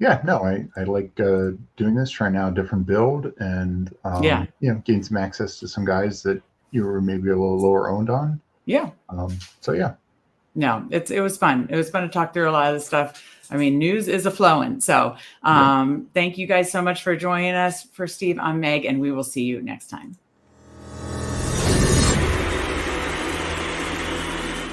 Yeah, no, I like doing this, trying out a different build, and gain some access to some guys that you were maybe a little lower owned on. Yeah. So yeah. No, it was fun. It was fun to talk through a lot of this stuff. I mean, news is a flowing. So thank you guys so much for joining us. For Steve, I'm Meg, and we will see you next time.